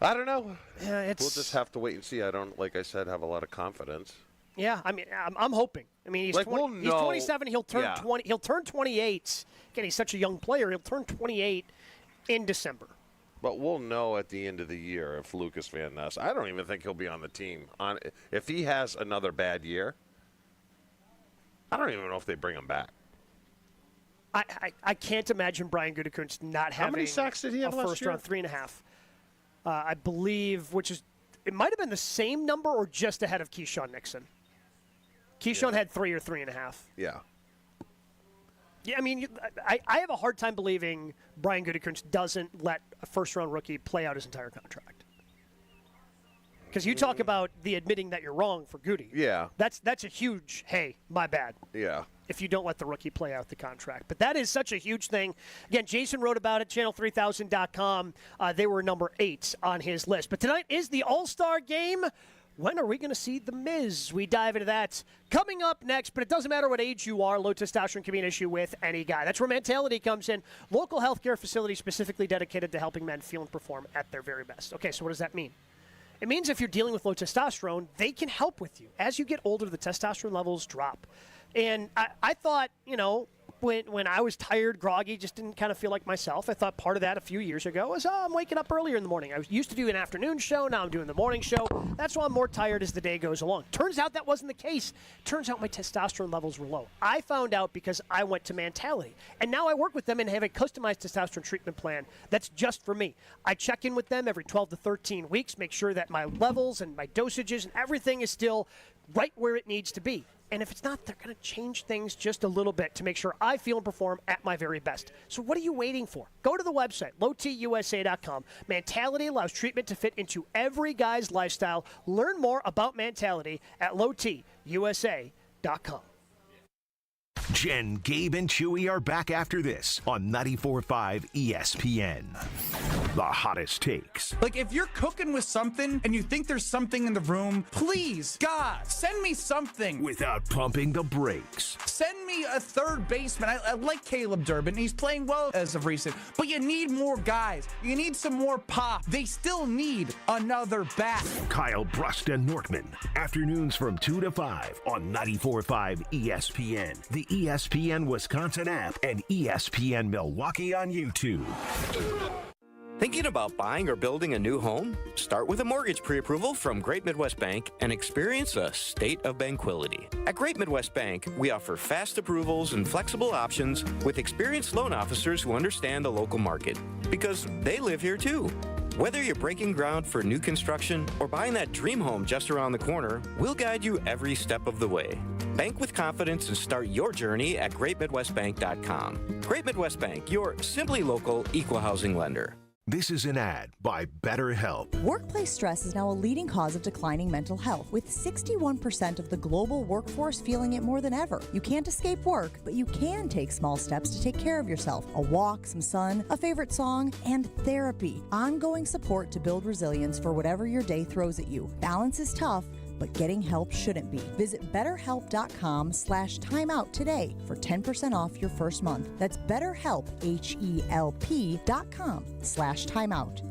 I don't know. Yeah, we'll just have to wait and see. I don't, like I said, have a lot of confidence. Yeah, I mean, I'm hoping. I mean, he's, Like, 20, we'll he's know- 27. He'll turn 20. He'll turn 28. Again, he's such a young player. He'll turn 28 in December. But we'll know at the end of the year if Lucas Van Ness. I don't even think he'll be on the team. If he has another bad year, I don't even know if they bring him back. I can't imagine Brian Gutekunst not having many sacks did he have a last first year? round 3.5. I believe, which is it might have been the same number or just ahead of Keyshawn Nixon. Keyshawn had 3 or 3.5. Yeah. Yeah, I mean, I have a hard time believing Brian Gutekunst doesn't let a first-round rookie play out his entire contract. Because you talk about the admitting that you're wrong for Goody. Yeah. That's a huge, hey, my bad. Yeah. If you don't let the rookie play out the contract. But that is such a huge thing. Again, Jason wrote about it, channel3000.com. They were number 8 on his list. But tonight is the All-Star game. When are we going to see The Miz? We dive into that coming up next, but it doesn't matter what age you are. Low testosterone can be an issue with any guy. That's where Mentality comes in. Local healthcare facility specifically dedicated to helping men feel and perform at their very best. Okay, so what does that mean? It means if you're dealing with low testosterone, they can help with you. As you get older, the testosterone levels drop. And I thought, you know, when I was tired, groggy, just didn't kind of feel like myself, I thought part of that a few years ago was, I'm waking up earlier in the morning. I used to do an afternoon show. Now I'm doing the morning show. That's why I'm more tired as the day goes along. Turns out that wasn't the case. Turns out my testosterone levels were low. I found out because I went to Mentality. And now I work with them and have a customized testosterone treatment plan that's just for me. I check in with them every 12 to 13 weeks, make sure that my levels and my dosages and everything is still right where it needs to be. And if it's not, they're going to change things just a little bit to make sure I feel and perform at my very best. So what are you waiting for? Go to the website, lowtusa.com. Mentality allows treatment to fit into every guy's lifestyle. Learn more about Mentality at lowtusa.com. Jen, Gabe, and Chewy are back after this on 94.5 ESPN. The hottest takes. Like, if you're cooking with something and you think there's something in the room, please, God, send me something. Without pumping the brakes. Send me a third baseman. I like Caleb Durbin. He's playing well as of recent. But you need more guys. You need some more pop. They still need another bat. Kyle Brust and Nortman. Afternoons from 2 to 5 on 94.5 ESPN. The ESPN Wisconsin app and ESPN Milwaukee on YouTube. Thinking about buying or building a new home? Start with a mortgage pre-approval from Great Midwest Bank and experience a state of tranquility. At Great Midwest Bank, we offer fast approvals and flexible options with experienced loan officers who understand the local market, because they live here too. Whether you're breaking ground for new construction or buying that dream home just around the corner, we'll guide you every step of the way. Bank with confidence and start your journey at greatmidwestbank.com. Great Midwest Bank, your simply local equal housing lender. This is an ad by BetterHelp. Workplace stress is now a leading cause of declining mental health, with 61% of the global workforce feeling it more than ever. You can't escape work, but you can take small steps to take care of yourself. A walk, some sun, a favorite song, and therapy. Ongoing support to build resilience for whatever your day throws at you. Balance is tough, but getting help shouldn't be. Visit BetterHelp.com/timeout today for 10% off your first month. That's BetterHelp, HELP.com/timeout.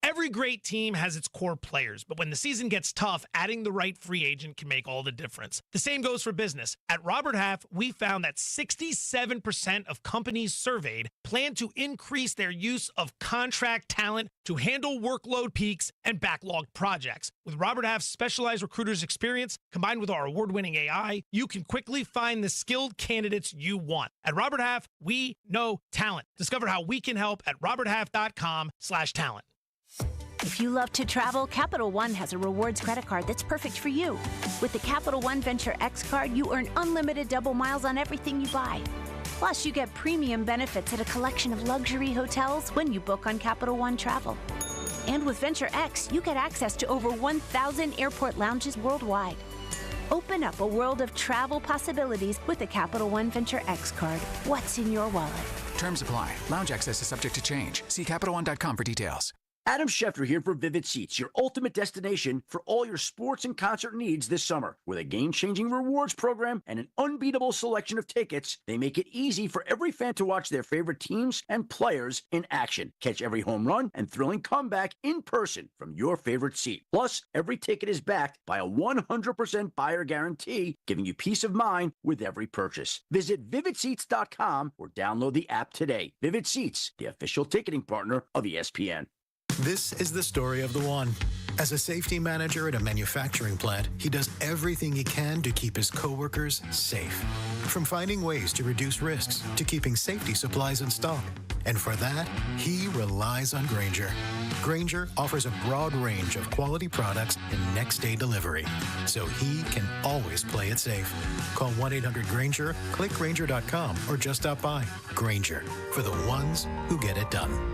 Every great team has its core players, but when the season gets tough, adding the right free agent can make all the difference. The same goes for business. At Robert Half, we found that 67% of companies surveyed plan to increase their use of contract talent to handle workload peaks and backlogged projects. With Robert Half's specialized recruiters' experience, combined with our award-winning AI, you can quickly find the skilled candidates you want. At Robert Half, we know talent. Discover how we can help at roberthalf.com/talent. If you love to travel, Capital One has a rewards credit card that's perfect for you. With the Capital One Venture X card, you earn unlimited double miles on everything you buy. Plus, you get premium benefits at a collection of luxury hotels when you book on Capital One Travel. And with Venture X, you get access to over 1,000 airport lounges worldwide. Open up a world of travel possibilities with the Capital One Venture X card. What's in your wallet? Terms apply. Lounge access is subject to change. See CapitalOne.com for details. Adam Schefter here for Vivid Seats, your ultimate destination for all your sports and concert needs this summer. With a game-changing rewards program and an unbeatable selection of tickets, they make it easy for every fan to watch their favorite teams and players in action. Catch every home run and thrilling comeback in person from your favorite seat. Plus, every ticket is backed by a 100% buyer guarantee, giving you peace of mind with every purchase. Visit VividSeats.com or download the app today. Vivid Seats, the official ticketing partner of ESPN. This is the story of the one. As a safety manager at a manufacturing plant, he does everything he can to keep his coworkers safe. From finding ways to reduce risks to keeping safety supplies in stock. And for that, he relies on Grainger. Grainger offers a broad range of quality products and next-day delivery, so he can always play it safe. Call 1-800-GRAINGER, click Grainger.com, or just stop by. Grainger, for the ones who get it done.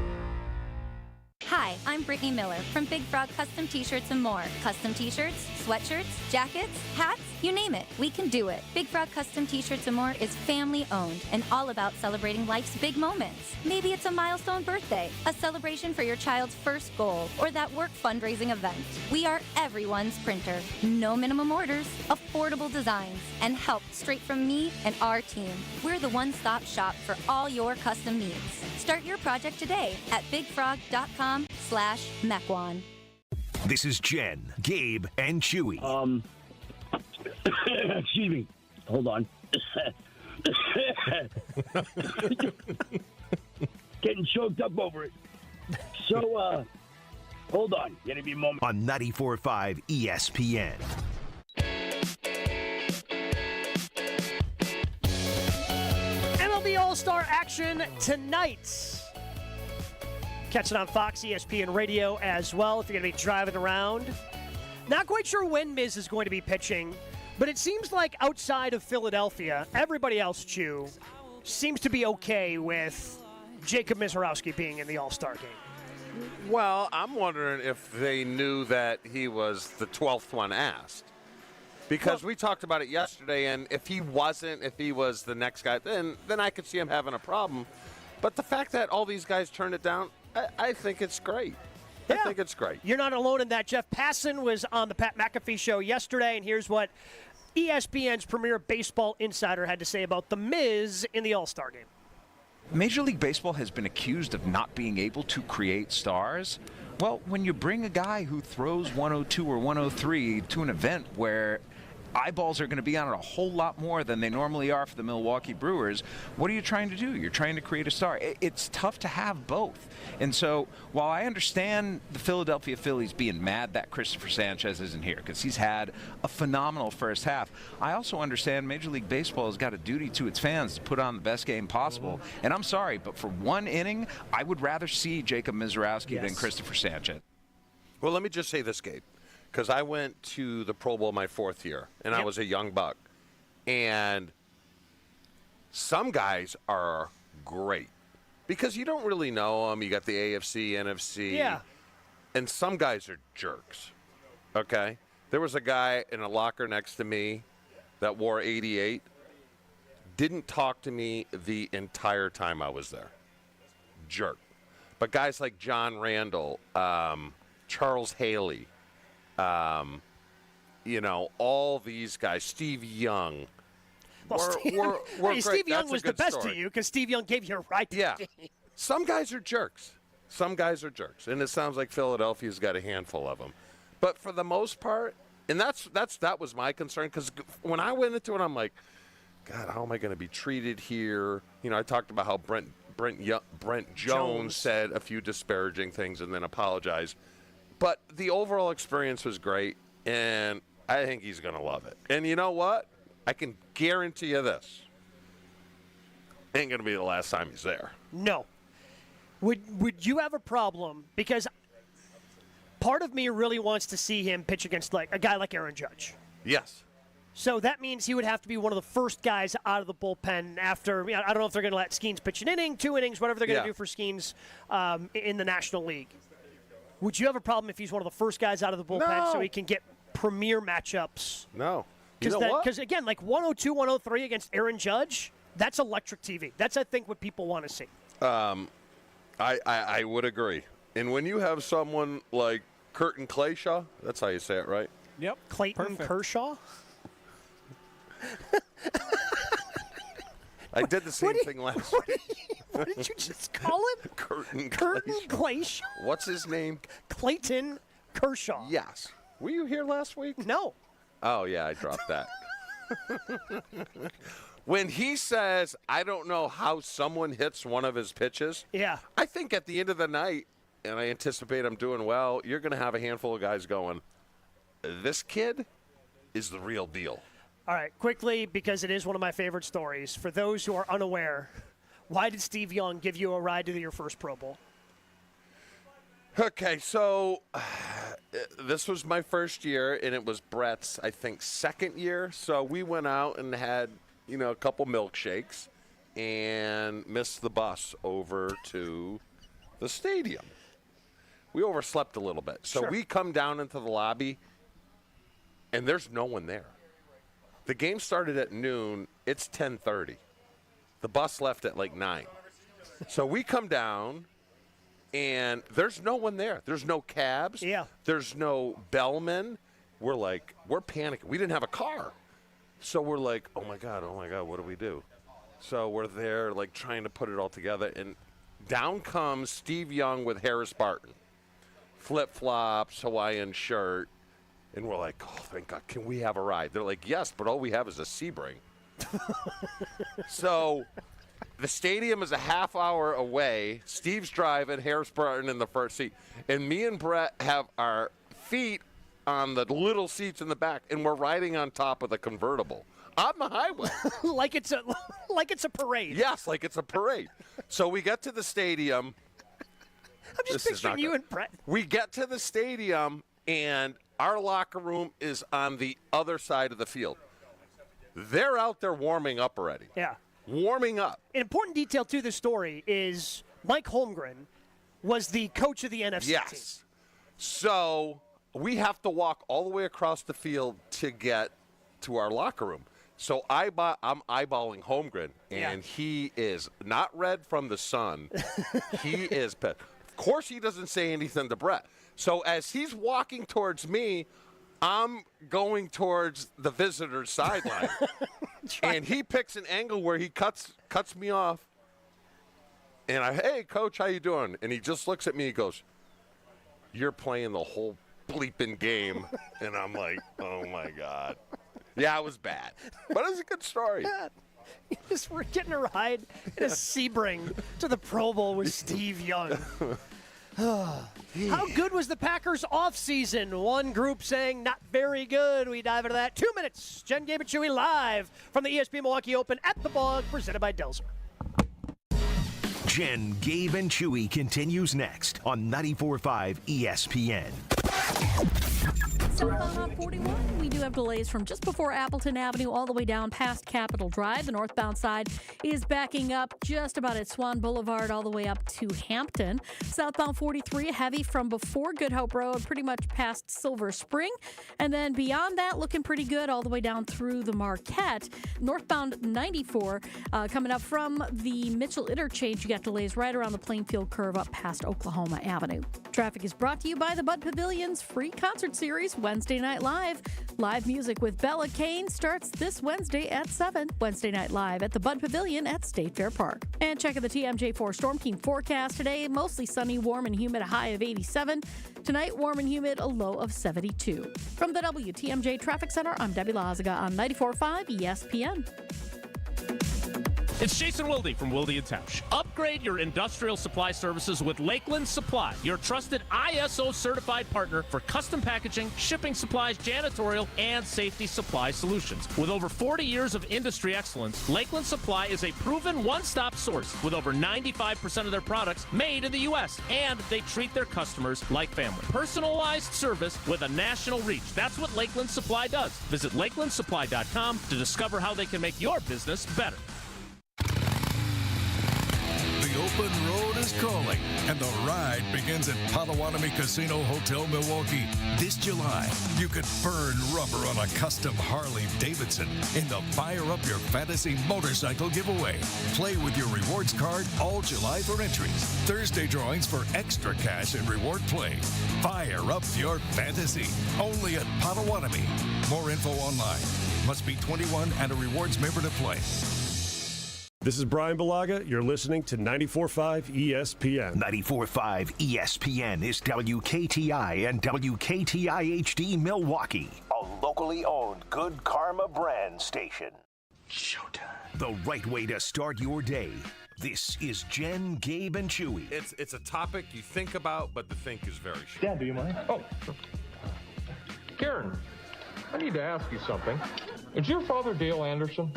Hi, I'm Brittany Miller from Big Frog Custom T-Shirts and more. Custom T-shirts, sweatshirts, jackets, hats, you name it, we can do it. Big Frog Custom T-Shirts and more is family owned and all about celebrating life's big moments. Maybe it's a milestone birthday, a celebration for your child's first goal, or that work fundraising event. We are everyone's printer. No minimum orders, affordable designs, and help straight from me and our team. We're the one-stop shop for all your custom needs. Start your project today at bigfrog.com/Mequon. This is Jen, Gabe, and Chewy. Excuse me. Hold on. Getting choked up over it. So, hold on. Give me a moment. On 94.5 ESPN. MLB All-Star action tonight. Catch it on Fox, ESPN Radio as well if you're going to be driving around. Not quite sure when Miz is going to be pitching, but it seems like outside of Philadelphia, everybody else, Chew, seems to be okay with Jacob Mizorowski being in the All-Star game. Well, I'm wondering if they knew that he was the 12th one asked. Because we talked about it yesterday, and if he was the next guy, then I could see him having a problem. But the fact that all these guys turned it down, I think it's great. Yeah. I think it's great. You're not alone in that. Jeff Passan was on the Pat McAfee show yesterday, and here's what ESPN's premier baseball insider had to say about The Miz in the All-Star game. Major League Baseball has been accused of not being able to create stars. Well, when you bring a guy who throws 102 or 103 to an event where eyeballs are going to be on it a whole lot more than they normally are for the Milwaukee Brewers, what are you trying to do? You're trying to create a star. It's tough to have both. And so while I understand the Philadelphia Phillies being mad that Christopher Sanchez isn't here because he's had a phenomenal first half, I also understand Major League Baseball has got a duty to its fans to put on the best game possible. And I'm sorry, but for one inning, I would rather see Jacob Mizorowski than Christopher Sanchez. Well, let me just say this, Gabe. Because I went to the Pro Bowl my 4th year, and I was a young buck. And some guys are great because you don't really know them. You got the AFC, NFC. Yeah. And some guys are jerks, okay? There was a guy in a locker next to me that wore 88, didn't talk to me the entire time I was there. Jerk. But guys like John Randall, Charles Haley, all these guys, Steve Young. Well, Steve Young was the best to you because Steve Young gave you a ride to the game. Some guys are jerks. And it sounds like Philadelphia's got a handful of them. But for the most part, and that was my concern because when I went into it, I'm like, God, how am I going to be treated here? I talked about how Brent Jones said a few disparaging things and then apologized. But the overall experience was great, and I think he's going to love it. And you know what? I can guarantee you this. Ain't going to be the last time he's there. No. Would you have a problem? Because part of me really wants to see him pitch against like a guy like Aaron Judge. Yes. So that means he would have to be one of the first guys out of the bullpen after. I don't know if they're going to let Skeens pitch an inning, 2 innings, whatever they're going to do for Skeens in the National League. Would you have a problem if he's one of the first guys out of the bullpen so he can get premier matchups? No. You know what? Because, again, like 102, 103 against Aaron Judge, that's electric TV. That's, I think, what people want to see. I would agree. And when you have someone like Curtin Clayshaw, that's how you say it, right? Yep. Clayton Kershaw? I did the same thing last week. What did you just call him? Curtin Glacier. What's his name? Clayton Kershaw. Yes. Were you here last week? No. Oh, yeah, I dropped that. When he says, I don't know how someone hits one of his pitches, I think at the end of the night, and I anticipate I'm doing well, you're going to have a handful of guys going, this kid is the real deal. All right, quickly, because it is one of my favorite stories. For those who are unaware, why did Steve Young give you a ride to your first Pro Bowl? Okay, so this was my first year, and it was Brett's, I think, second year. So we went out and had, a couple milkshakes and missed the bus over to the stadium. We overslept a little bit. So we come down into the lobby, and there's no one there. The game started at noon. It's 10:30. The bus left at like 9. So we come down, and there's no one there. There's no cabs. Yeah. There's no bellman. We're panicking. We didn't have a car. So we're like, oh, my God, what do we do? So we're there, like, trying to put it all together. And down comes Steve Young with Harris Barton. Flip-flops, Hawaiian shirt. And we're like, oh, thank God, can we have a ride? They're like, yes, but all we have is a Sebring. So the stadium is a half hour away. Steve's driving, Harris Barton in the first seat. And me and Brett have our feet on the little seats in the back, and we're riding on top of the convertible on the highway. like it's a parade. Yes, like it's a parade. So we get to the stadium. I'm just picturing you and Brett. We get to the stadium, and our locker room is on the other side of the field. They're out there warming up already. Yeah. Warming up. An important detail to this story is Mike Holmgren was the coach of the NFC team. Yes. So we have to walk all the way across the field to get to our locker room. So I'm eyeballing Holmgren, and he is not red from the sun. He is pissed. Of course he doesn't say anything to Brett. So as he's walking towards me, I'm going towards the visitor's sideline. And he picks an angle where he cuts me off. And hey, Coach, how you doing? And he just looks at me and goes, you're playing the whole bleeping game. And I'm like, oh, my God. Yeah, it was bad. But it was a good story. We're getting a ride in a Sebring to the Pro Bowl with Steve Young. How good was the Packers offseason? One group saying not very good. We dive into that. 2 minutes. Jen, Gabe, and Chewy live from the ESPN Milwaukee Open at the Bog, presented by Delzer. Jen, Gabe, and Chewy continues next on 94.5 ESPN. Southbound on 41, we do have delays from just before Appleton Avenue all the way down past Capitol Drive. The northbound side is backing up just about at Swan Boulevard all the way up to Hampton. Southbound 43, heavy from before Good Hope Road, pretty much past Silver Spring. And then beyond that, looking pretty good all the way down through the Marquette. Northbound 94, coming up from the Mitchell Interchange, you got delays right around the Plainfield curve up past Oklahoma Avenue. Traffic is brought to you by the Bud Pavilion's free concert series, Wednesday Night Live. Live music with Bella Kane starts this Wednesday at 7. Wednesday Night Live at the Bud Pavilion at State Fair Park. And checking the TMJ4 Storm King forecast today, mostly sunny, warm and humid, a high of 87. Tonight, warm and humid, a low of 72. From the WTMJ Traffic Center, I'm Debbie Lazaga on 94.5 ESPN. It's Jason Wilde from Wilde & Tausch. Upgrade your industrial supply services with Lakeland Supply, your trusted ISO certified partner for custom packaging, shipping supplies, janitorial, and safety supply solutions. With over 40 years of industry excellence, Lakeland Supply is a proven one-stop source with over 95% of their products made in the U.S., and they treat their customers like family. Personalized service with a national reach. That's what Lakeland Supply does. Visit lakelandsupply.com to discover how they can make your business better. The open road is calling, and the ride begins at Potawatomi Casino Hotel, Milwaukee. This July, you could burn rubber on a custom Harley-Davidson in the Fire Up Your Fantasy motorcycle giveaway. Play with your rewards card all July for entries. Thursday drawings for extra cash and reward play. Fire up your fantasy. Only at Potawatomi. More info online. Must be 21 and a rewards member to play. This is Brian Balaga. You're listening to 94.5 ESPN. 94.5 ESPN is WKTI and WKTI HD Milwaukee. A locally owned Good Karma brand station. Showtime. The right way to start your day. This is Jen, Gabe, and Chewy. It's a topic you think about, but the think is very short. Dad, do you mind? Oh. Karen, I need to ask you something. Is your father Dale Anderson?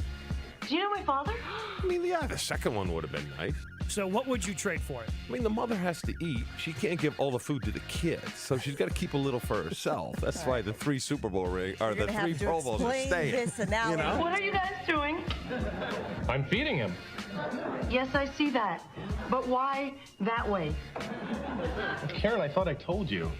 Do you know my father? I mean, yeah, the second one would have been nice. So what would you trade for it? I mean, the mother has to eat. She can't give all the food to the kids, so she's got to keep a little for herself. That's why the 3 Super Bowl rings, or the 3 Pro Bowls are staying. This analogy. You know? What are you guys doing? I'm feeding him. Yes, I see that. But why that way? Karen, I thought I told you.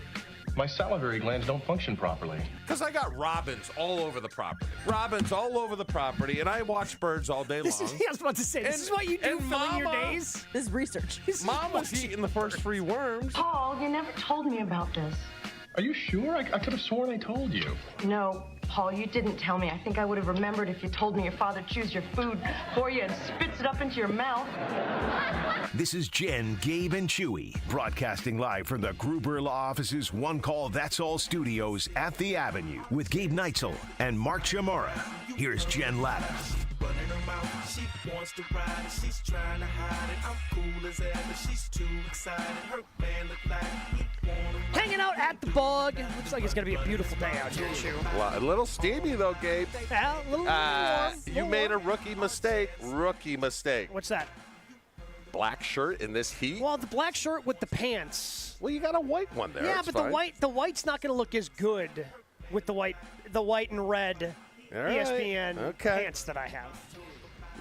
My salivary glands don't function properly. Because I got robins all over the property. Robins all over the property, and I watch birds all day long. I was about to say, this is what you do filling your days? This is research. Mama's eating the first 3 worms. Paul, you never told me about this. Are you sure? I could have sworn I told you. No, Paul, you didn't tell me. I think I would have remembered if you told me your father chews your food for you and spits it up into your mouth. This is Jen, Gabe, and Chewy, broadcasting live from the Gruber Law Office's One Call That's All studios at the Avenue with Gabe Neitzel and Mark Chamora. Here's Jen Latta. She wants to ride and she's trying to hide it. I'm cool as ever, she's too excited. Her man look like he wanna... Hanging out at the bog. Looks like it's going to be a beautiful day out here, Chew. Well, a little steamy, though, Gabe. Yeah, a little warm. You made a rookie mistake. Rookie mistake. What's that? Black shirt in this heat? Well, the black shirt with the pants. Well, you got a white one there. Yeah, That's but fine. the white's not going to look as good with the white and red All right. ESPN pants that I have.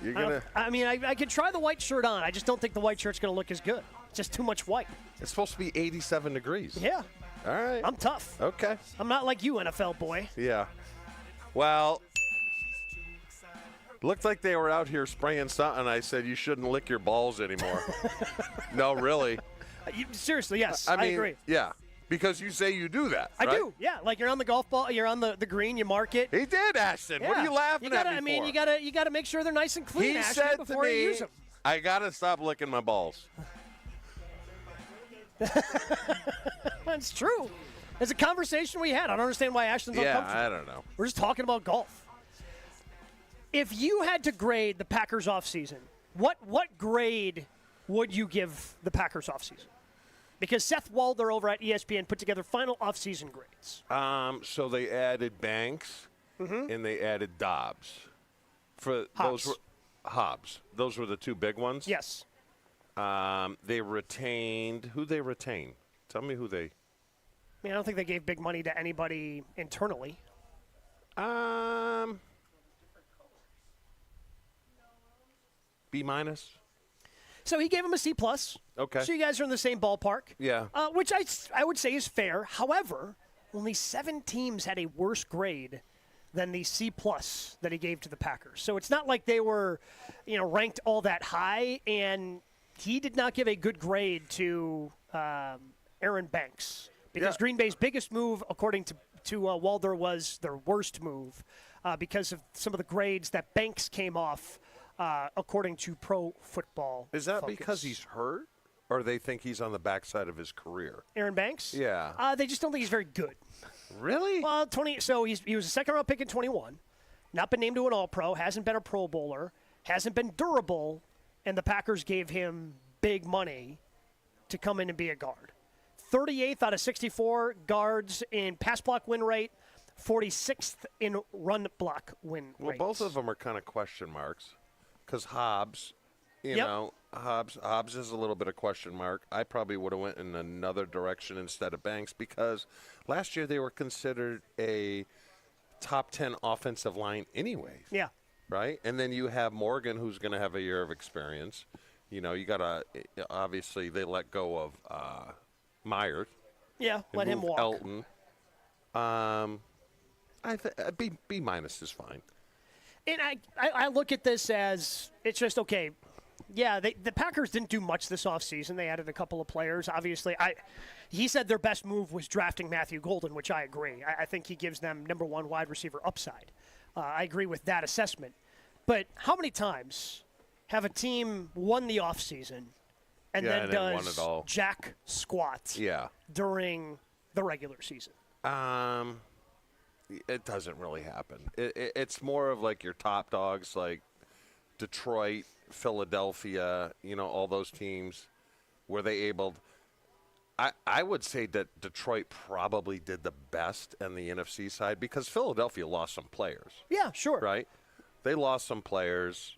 You're gonna. I mean, I could try the white shirt on. I just don't think the white shirt's going to look as good. It's just too much white. It's supposed to be 87 degrees. Yeah. All right. I'm tough. Okay. I'm not like you, NFL boy. Yeah. Well, looked like they were out here spraying something. I said you shouldn't lick your balls anymore. No, really. Seriously, yes. I mean, agree. Yeah. Because you say you do that, I right? do, yeah. Like you're on the golf ball, you're on the green, you mark it. He did, Ashton. Yeah. What are you laughing at me I mean, for? you gotta make sure they're nice and clean, He Ashton, said before to you me, use them. I gotta stop licking my balls. That's true. It's a conversation we had. I don't understand why Ashton's uncomfortable. Yeah, I don't know. We're just talking about golf. If you had to grade the Packers offseason, what grade would you give the Packers offseason? Because Seth Walder over at ESPN put together final offseason grades. So they added Banks and they added Dobbs. Hobbs. Those were the 2 big ones? Yes. They retained. Who they retain? Tell me who they. I mean, I don't think they gave big money to anybody internally. B-. So he gave him a C+. Okay. So you guys are in the same ballpark. Yeah. Which I would say is fair. However, only 7 teams had a worse grade than the C+ that he gave to the Packers. So it's not like they were, ranked all that high. And he did not give a good grade to Aaron Banks because Green Bay's biggest move, according to Walder, was their worst move because of some of the grades that Banks came off. According to Pro Football Is that Focus. because he's hurt, or they think he's on the backside of his career? Aaron Banks? Yeah. They just don't think he's very good. Really? Well, So he was a second-round pick in 21, not been named to an All-Pro, hasn't been a Pro Bowler, hasn't been durable, and the Packers gave him big money to come in and be a guard. 38th out of 64 guards in pass block win rate, 46th in run block win rate. Well, both of them are kind of question marks because Hobbs, Hobbs is a little bit of question mark. I probably would have went in another direction instead of Banks because last year they were considered a top 10 offensive line anyways. Yeah. Right? And then you have Morgan, who's going to have a year of experience. You got to – obviously they let go of Myers. Yeah, let him walk. Elton. B minus is fine. And I look at this as it's just, okay, yeah, the Packers didn't do much this offseason. They added a couple of players. Obviously, he said their best move was drafting Matthew Golden, which I agree. I think he gives them number one wide receiver upside. I agree with that assessment. But how many times have a team won the offseason and then does jack squat during the regular season? It doesn't really happen. It's more of like your top dogs like Detroit, Philadelphia, all those teams were they able – I would say that Detroit probably did the best in the NFC side because Philadelphia lost some players. Yeah, sure. Right? They lost some players.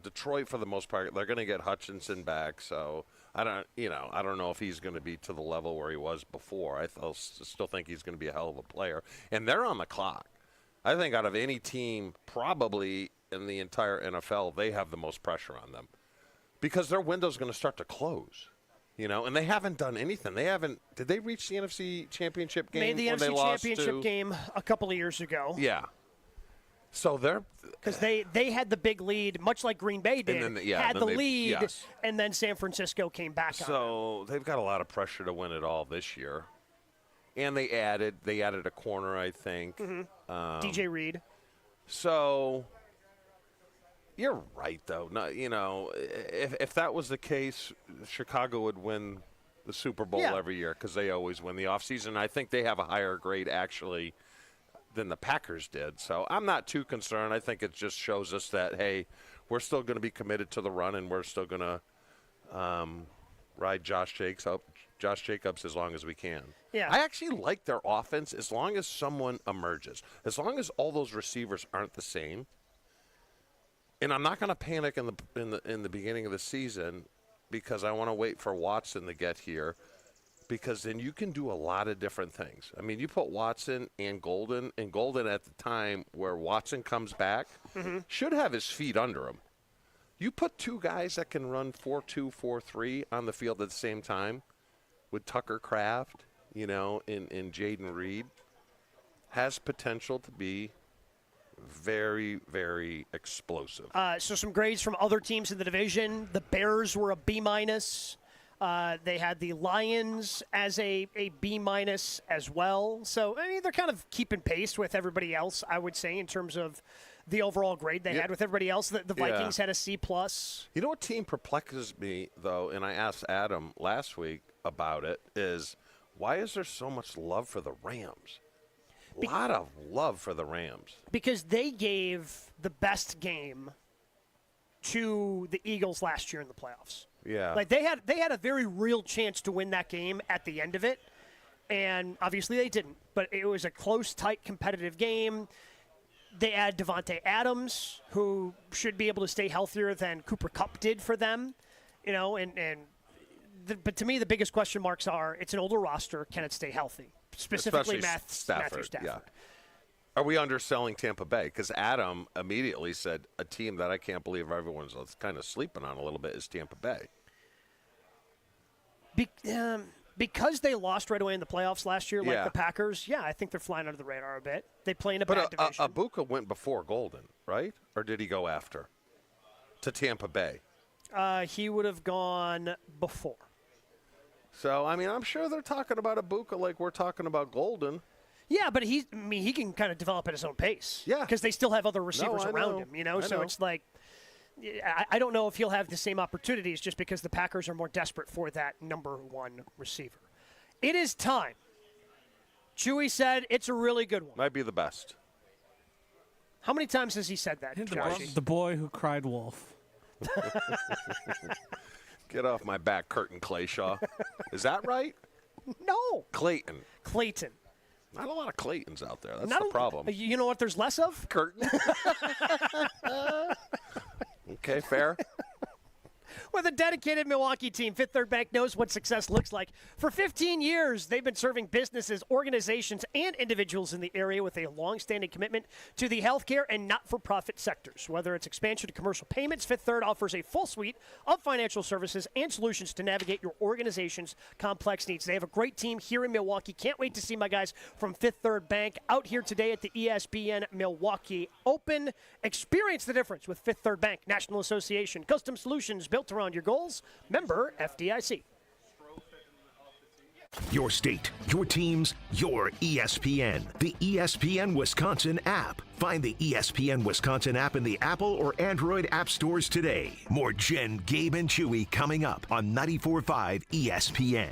Detroit, for the most part, they're going to get Hutchinson back. So I don't know if he's going to be to the level where he was before. I still think he's going to be a hell of a player. And they're on the clock. I think out of any team, probably in the entire NFL, they have the most pressure on them because their window's going to start to close. And they haven't done anything. Did they reach the NFC Championship game? Made the NFC Championship game a couple of years ago. Yeah. So they're because they had the big lead, much like Green Bay did. And then and then San Francisco came back. So they've got a lot of pressure to win it all this year, and they added a corner, I think. Mm-hmm. DJ Reed. So you're right, though. No, if that was the case, Chicago would win the Super Bowl every year because they always win the offseason. I think they have a higher grade actually than the Packers did. So I'm not too concerned. I think it just shows us that, hey, we're still going to be committed to the run and we're still going to ride Josh Jacobs as long as we can. Yeah. I actually like their offense as long as someone emerges. As long as all those receivers aren't the same. And I'm not going to panic in the beginning of the season because I want to wait for Watson to get here. Because then you can do a lot of different things. I mean, you put Watson and Golden at the time where Watson comes back, should have his feet under him. You put two guys that can run 4-2, 4-3 on the field at the same time with Tucker Kraft, in Jaden Reed, has potential to be very, very explosive. So some grades from other teams in the division. The Bears were a B-. They had the Lions as a B- as well. So, they're kind of keeping pace with everybody else, I would say, in terms of the overall grade they had with everybody else. The Vikings had a C+. You know what team perplexes me, though, and I asked Adam last week about it, is why is there so much love for the Rams? A lot of love for the Rams. Because they gave the best game to the Eagles last year in the playoffs. Yeah. Like they had a very real chance to win that game at the end of it, and obviously they didn't. But it was a close, tight, competitive game. They add Devontae Adams, who should be able to stay healthier than Cooper Kupp did for them, but to me the biggest question marks are it's an older roster, can it stay healthy? Specifically Matthew Stafford. Yeah. Are we underselling Tampa Bay? Because Adam immediately said a team that I can't believe everyone's kind of sleeping on a little bit is Tampa Bay. Because they lost right away in the playoffs last year, like the Packers, I think they're flying under the radar a bit. They play in a bad division. But Ibuka went before Golden, right? Or did he go after? To Tampa Bay. He would have gone before. So, I'm sure they're talking about Ibuka like we're talking about Golden. Yeah, but he can kind of develop at his own pace. Yeah. Because they still have other receivers around him, So it's like, I don't know if he'll have the same opportunities just because the Packers are more desperate for that number one receiver. It is time. Chewy said it's a really good one. Might be the best. How many times has he said that, Josh? The boy who cried wolf. Get off my back curtain, Clayshaw. Is that right? No. Clayton. Not a lot of Claytons out there. That's the problem. You know what there's less of? Curtain. Okay, fair. With a dedicated Milwaukee team, Fifth Third Bank knows what success looks like. For 15 years, they've been serving businesses, organizations, and individuals in the area with a long-standing commitment to the healthcare and not-for-profit sectors. Whether it's expansion to commercial payments, Fifth Third offers a full suite of financial services and solutions to navigate your organization's complex needs. They have a great team here in Milwaukee. Can't wait to see my guys from Fifth Third Bank out here today at the ESPN Milwaukee Open. Experience the difference with Fifth Third Bank, National Association, custom solutions built around your goals. Member FDIC. Your state, your teams, your ESPN. The ESPN Wisconsin app. Find the ESPN Wisconsin app in the Apple or Android app stores today. More Jen, Gabe, and Chewy coming up on 94.5 ESPN.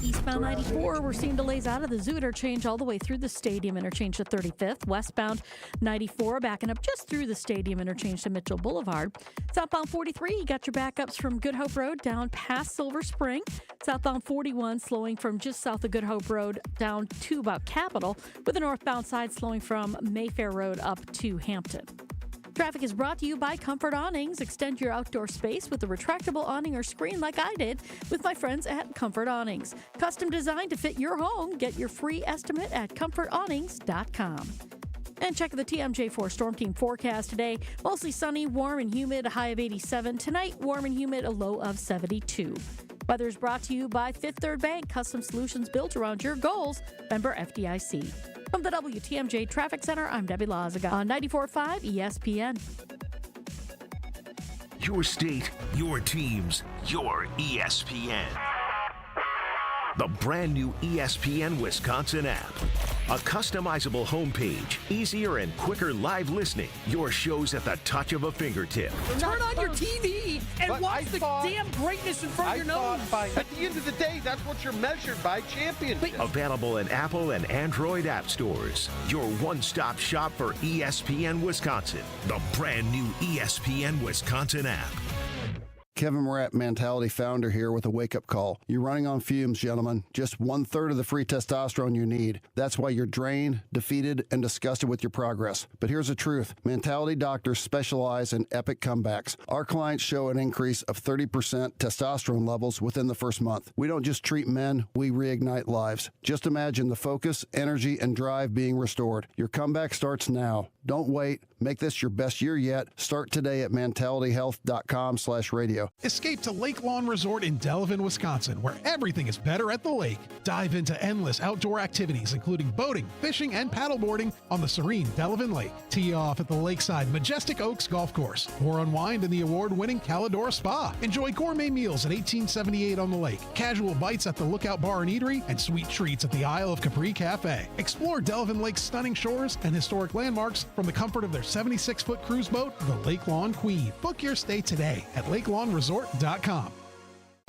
Eastbound 94, we're seeing delays out of the Zoo interchange all the way through the stadium interchange to 35th. Westbound 94 backing up just through the stadium interchange to Mitchell Boulevard. Southbound 43, you got your backups from Good Hope Road down past Silver Spring. Southbound 41 slowing from just south of Good Hope Road down to about Capitol, with the northbound side slowing from Mayfair Road up to Hampton. Traffic is brought to you by Comfort Awnings. Extend your outdoor space with a retractable awning or screen like I did with my friends at Comfort Awnings. Custom designed to fit your home. Get your free estimate at comfortawnings.com. And check the TMJ4 Storm Team forecast today. Mostly sunny, warm and humid, a high of 87. Tonight, warm and humid, a low of 72. Weather is brought to you by Fifth Third Bank. Custom solutions built around your goals. Member FDIC. From the WTMJ Traffic Center, I'm Debbie Lazaga on 94.5 ESPN. Your state, your teams, your ESPN. The brand new ESPN Wisconsin app. A customizable homepage, easier and quicker live listening. Your shows at the touch of a fingertip. Turn on your TV and watch the damn greatness in front of your nose. At the end of the day, that's what you're measured by, championship. Available in Apple and Android app stores. Your one-stop shop for ESPN Wisconsin. The brand new ESPN Wisconsin app. Kevin Morat, Mentality founder here with a wake-up call. You're running on fumes, gentlemen. Just 1/3 of the free testosterone you need. That's why you're drained, defeated, and disgusted with your progress. But here's the truth. Mentality doctors specialize in epic comebacks. Our clients show an increase of 30% testosterone levels within the first month. We don't just treat men, we reignite lives. Just imagine the focus, energy, and drive being restored. Your comeback starts now. Don't wait. Make this your best year yet. Start today at mentalityhealth.com/radio. Escape to Lake Lawn Resort in Delavan, Wisconsin, where everything is better at the lake. Dive into endless outdoor activities, including boating, fishing, and paddleboarding on the serene Delavan Lake. Tee off at the lakeside Majestic Oaks Golf Course, or unwind in the award-winning Calidora Spa. Enjoy gourmet meals at 1878 on the lake, casual bites at the Lookout Bar and Eatery, and sweet treats at the Isle of Capri Cafe. Explore Delavan Lake's stunning shores and historic landmarks from the comfort of their 76-foot cruise boat, the Lake Lawn Queen. Book your stay today at lakelawnresort.com.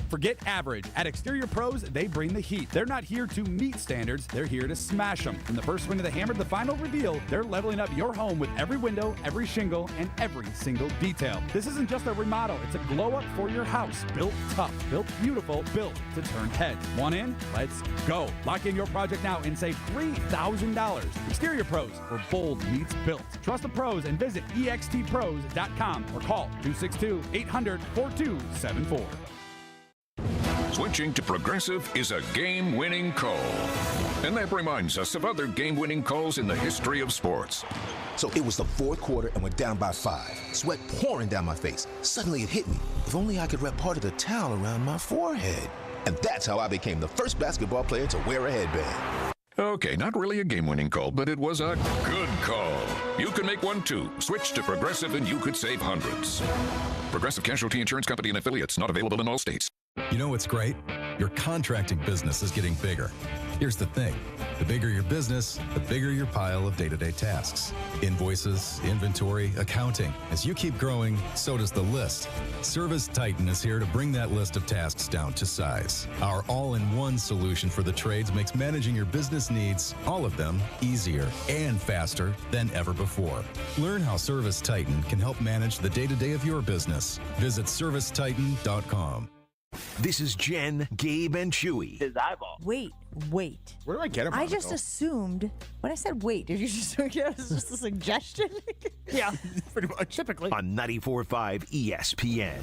Forget average. At Exterior Pros, they bring the heat. They're not here to meet standards, they're here to smash them. From the first swing of the hammer to the final reveal, they're leveling up your home with every window, every shingle, and every single detail. This isn't just a remodel, it's a glow up for your house. Built tough, built beautiful, built to turn heads. Want in? Let's go. Lock in your project now and save $3,000. Exterior Pros, where bold meets built. Trust the pros and visit extpros.com or call 262-800-4274. Switching to Progressive is a game-winning call. And that reminds us of other game-winning calls in the history of sports. So it was the fourth quarter and we're down by 5. Sweat pouring down my face. Suddenly it hit me. If only I could wrap part of the towel around my forehead. And that's how I became the first basketball player to wear a headband. Okay, not really a game-winning call, but it was a good call. You can make one too. Switch to Progressive and you could save hundreds. Progressive Casualty Insurance Company and affiliates, not available in all states. You know what's great? Your contracting business is getting bigger. Here's the thing. The bigger your business, the bigger your pile of day-to-day tasks. Invoices, inventory, accounting. As you keep growing, so does the list. Service Titan is here to bring that list of tasks down to size. Our all-in-one solution for the trades makes managing your business needs, all of them, easier and faster than ever before. Learn how Service Titan can help manage the day-to-day of your business. Visit servicetitan.com. This is Jen, Gabe, and Chewy. His eyeball. Wait. Where do I get him? I just assumed when I said wait, did you just think it was just a suggestion? Yeah, pretty much. Typically. On 94.5 ESPN.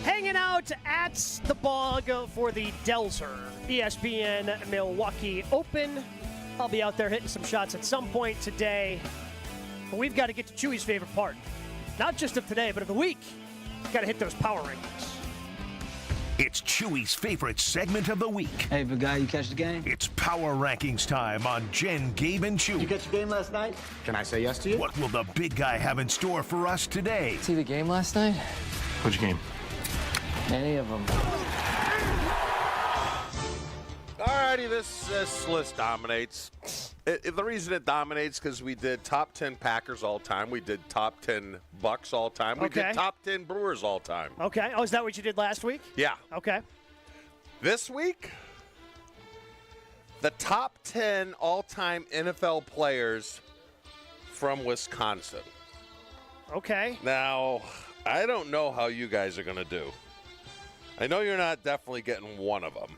Hanging out at the Bog for the Delzer ESPN Milwaukee Open. I'll be out there hitting some shots at some point today. But we've got to get to Chewy's favorite part. Not just of today, but of the week. Got to hit those power rankings. It's Chewy's favorite segment of the week. Hey, big guy, you catch the game? It's Power Rankings time on Jen, Gabe, and Chewy. You catch the game last night? Can I say yes to you? What will the big guy have in store for us today? See the game last night? Which game? Any of them. Alrighty, this list dominates. The reason it dominates because we did top 10 Packers all time. We did top 10 Bucks all time. We did top 10 Brewers all time. Okay. Oh, is that what you did last week? Yeah. Okay. This week, the top 10 all-time NFL players from Wisconsin. Okay. Now, I don't know how you guys are going to do. I know you're not definitely getting one of them.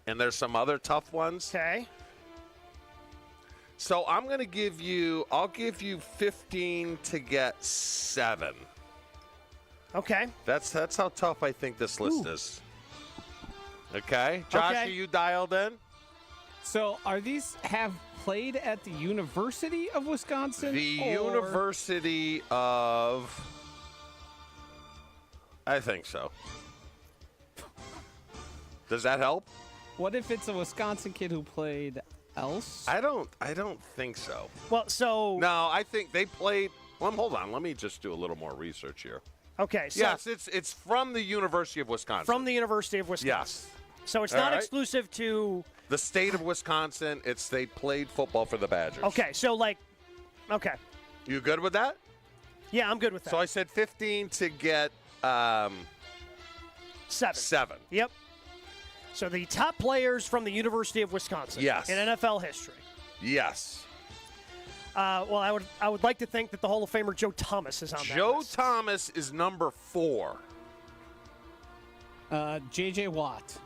And there's some other tough ones. Okay. So I'm going to give you 15 to get 7. Okay. That's how tough I think this list is. Okay. Josh, are you dialed in? So are these have played at the University of Wisconsin? The University of... I think so. Does that help? What if it's a Wisconsin kid who played else? I don't think so. Well, so... No, I think they played... Well, hold on. Let me just do a little more research here. Okay. So yes, it's from the University of Wisconsin. From the University of Wisconsin. Yes. So it's not exclusive to... The state of Wisconsin. They played football for the Badgers. Okay, so okay. You good with that? Yeah, I'm good with that. So I said 15 to get 7. Yep. So the top players from the University of Wisconsin. Yes. In NFL history. Yes. Well, I would like to think that the Hall of Famer Joe Thomas is on that Joe list. Thomas is number 4. J.J. Watt.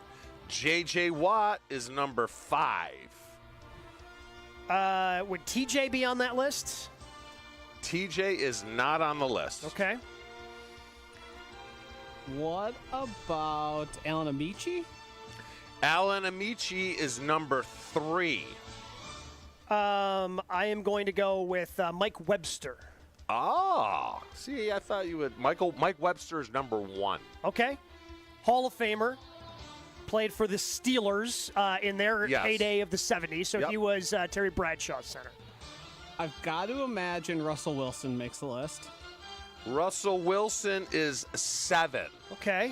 J.J. Watt is number 5. Would TJ be on that list? TJ is not on the list. Okay. What about Alan Amici? Alan Amici is number 3. I am going to go with Mike Webster. Ah, see, I thought you would. Mike Webster is number 1. Okay. Hall of Famer. Played for the Steelers in their heyday of the 70s, so he was Terry Bradshaw's center. I've got to imagine Russell Wilson makes the list. Russell Wilson is 7. Okay.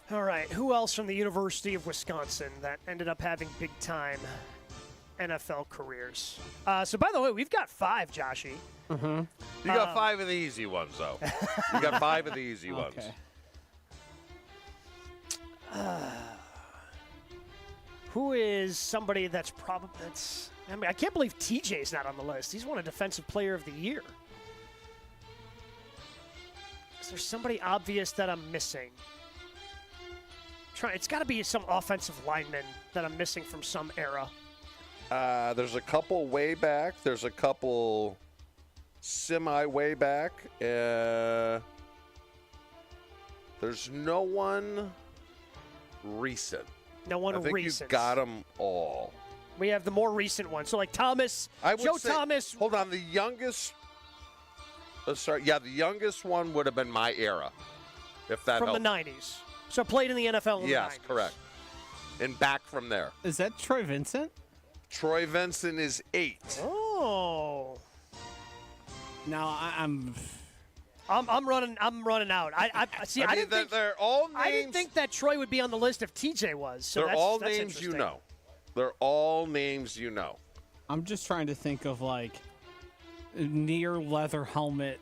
All right. Who else from the University of Wisconsin that ended up having big-time NFL careers? So, by the way, we've got 5, Joshy. Mm-hmm. You got 5 of the easy ones, though. You got 5 of the easy ones. Who is somebody that's probably I mean, I can't believe TJ's not on the list. He's won a Defensive Player of the Year. Is there somebody obvious that I'm missing? It's got to be some offensive lineman that I'm missing from some era. There's a couple way back. There's a couple semi-way back. There's no one recent. No one recent. I think you've got them all. We have the more recent ones. So, like Thomas, Joe Thomas. Hold on. The youngest. The youngest one would have been my era, if that from helps. the 90s. So, played in the NFL in the 90s. Yes, correct. and back from there. Is that Troy Vincent? Troy Vincent is 8. Oh. No, I'm running out. I see. I didn't think they're all names. I didn't think that Troy would be on the list if TJ was. So they're all that's names you interesting. know. They're all names you know. I'm just trying to think of like near leather helmet.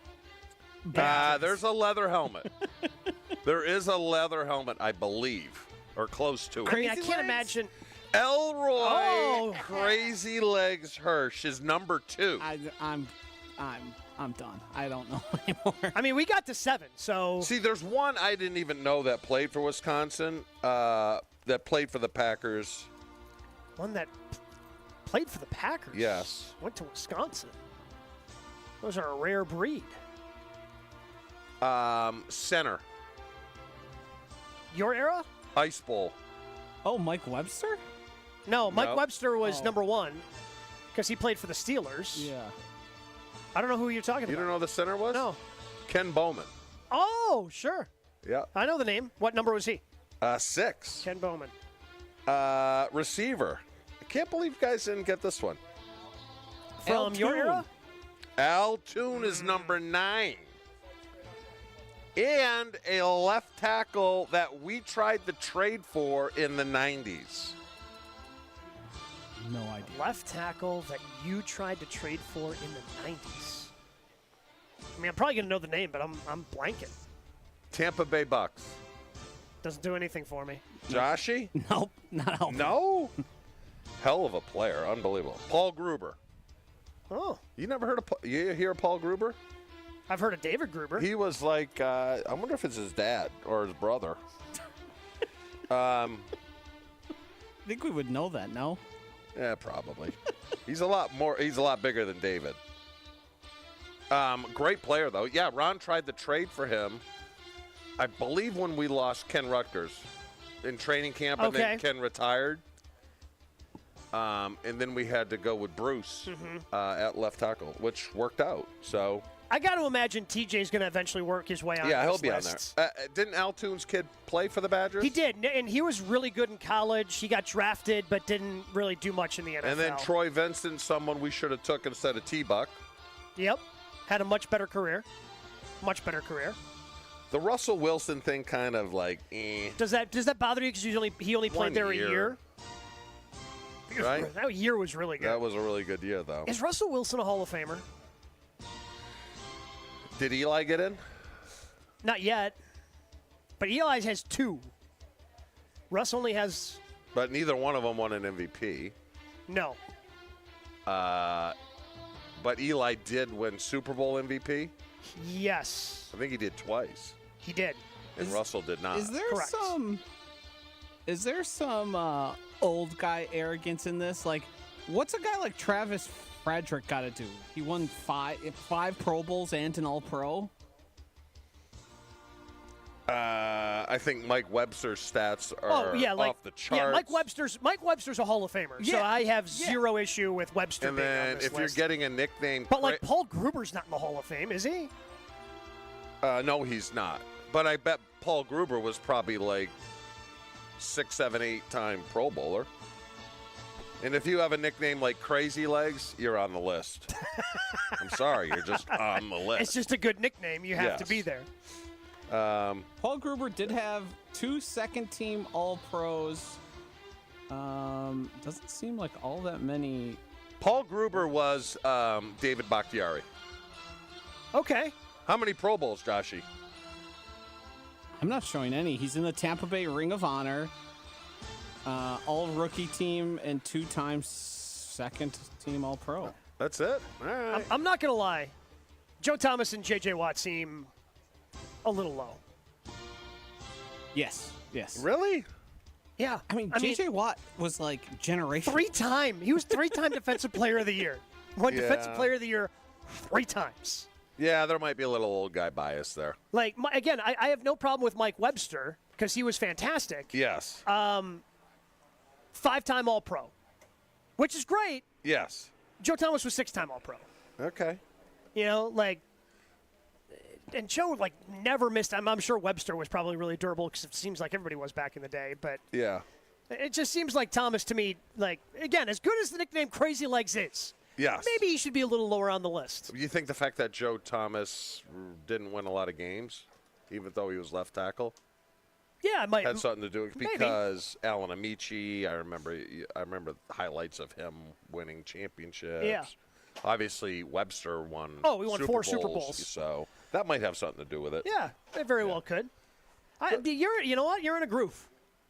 There's a leather helmet. There is a leather helmet, I believe, or close to it. I mean, I can't imagine. Elroy Crazy Legs Hirsch is number 2. I'm done. I don't know anymore. I mean, we got to 7, so. See, there's one I didn't even know that played for Wisconsin, that played for the Packers. One that played for the Packers? Yes. Went to Wisconsin. Those are a rare breed. Center. Your era? Ice Bowl. Oh, Mike Webster? No, Mike No. Webster was number 1 because he played for the Steelers. Yeah. I don't know who you're talking You about. don't know who the center was? No. Ken Bowman. Oh, sure. Yeah. I know the name. What number was he? 6. Ken Bowman. Receiver. I can't believe you guys didn't get this one. From your era? Al Toon is number 9. And a left tackle that we tried to trade for in the 90s. No idea. Left tackle that you tried to trade for in the 90s. I mean, I'm probably going to know the name, but I'm blanking. Tampa Bay Bucks. Doesn't do anything for me. Joshy? Nope, not helping. No? Hell of a player. Unbelievable. Paul Gruber. Oh. You never heard of you hear of Paul Gruber? I've heard of David Gruber. He was like, I wonder if it's his dad or his brother. I think we would know that, no? Yeah, probably. He's a lot bigger than David. Great player, though. Yeah, Ron tried to trade for him, I believe, when we lost Ken Rutgers in training camp, and then Ken retired. And then we had to go with Bruce at left tackle, which worked out. So I got to imagine TJ's going to eventually work his way on. Yeah, he'll this be list. on there. Didn't Al Toon's kid play for the Badgers? He did, and he was really good in college. He got drafted, but didn't really do much in the NFL. And then Troy Vincent, someone we should have took instead of T-Buck. Yep, had a much better career. Much better career. The Russell Wilson thing kind of like, Does that bother you because he only played there a year? Right? That year was really good. That was a really good year, though. Is Russell Wilson a Hall of Famer? Did Eli get in? Not yet. But Eli has 2. Russ only has... But neither one of them won an MVP. No. But Eli did win Super Bowl MVP? Yes. I think he did twice. He did. And Russell did not. Is there some old guy arrogance in this? Like, what's a guy like Travis Frederick got to do? He won five Pro Bowls and an All-Pro. I think Mike Webster's stats are off the charts. Yeah, Mike Webster's a Hall of Famer, so I have zero issue with Webster And being on then this if list. you're getting a nickname, But like Paul Gruber's not in the Hall of Fame, is he? no, he's not. But I bet Paul Gruber was probably like 6, 7, 8-time Pro Bowler. And if you have a nickname like Crazy Legs, you're on the list. I'm sorry, you're just on the list. It's just a good nickname. You have to be there. Paul Gruber did have 2 second-team All-Pros. Doesn't seem like all that many. Paul Gruber was David Bakhtiari. Okay. How many Pro Bowls, Joshy? I'm not showing any. He's in the Tampa Bay Ring of Honor. All-rookie team and 2-time second-team All-Pro. That's it? All right. I'm not going to lie. Joe Thomas and J.J. Watt seem a little low. Yes. Really? Yeah. I mean, J.J. Watt was like generational. 3-time. He was 3-time Defensive Player of the Year. Won Defensive Player of the Year 3 times. Yeah, there might be a little old guy bias there. Like, again, I have no problem with Mike Webster because he was fantastic. Yes. 5-time All-Pro, which is great. Yes. Joe Thomas was 6-time All-Pro. Okay. You know, like, and Joe, like, never missed. I'm sure Webster was probably really durable because it seems like everybody was back in the day. But, yeah. It just seems like Thomas to me, like, again, as good as the nickname Crazy Legs is, Yes. maybe he should be a little lower on the list. You think the fact that Joe Thomas didn't win a lot of games, even though he was left tackle, Yeah, it might had something to do with it? maybe. Because Alan Amici, I remember highlights of him winning championships. Yeah. Obviously, Webster won. Oh, we won 4 Super Bowls. So that might have something to do with it. Yeah, it very well could. You know what? You're in a groove.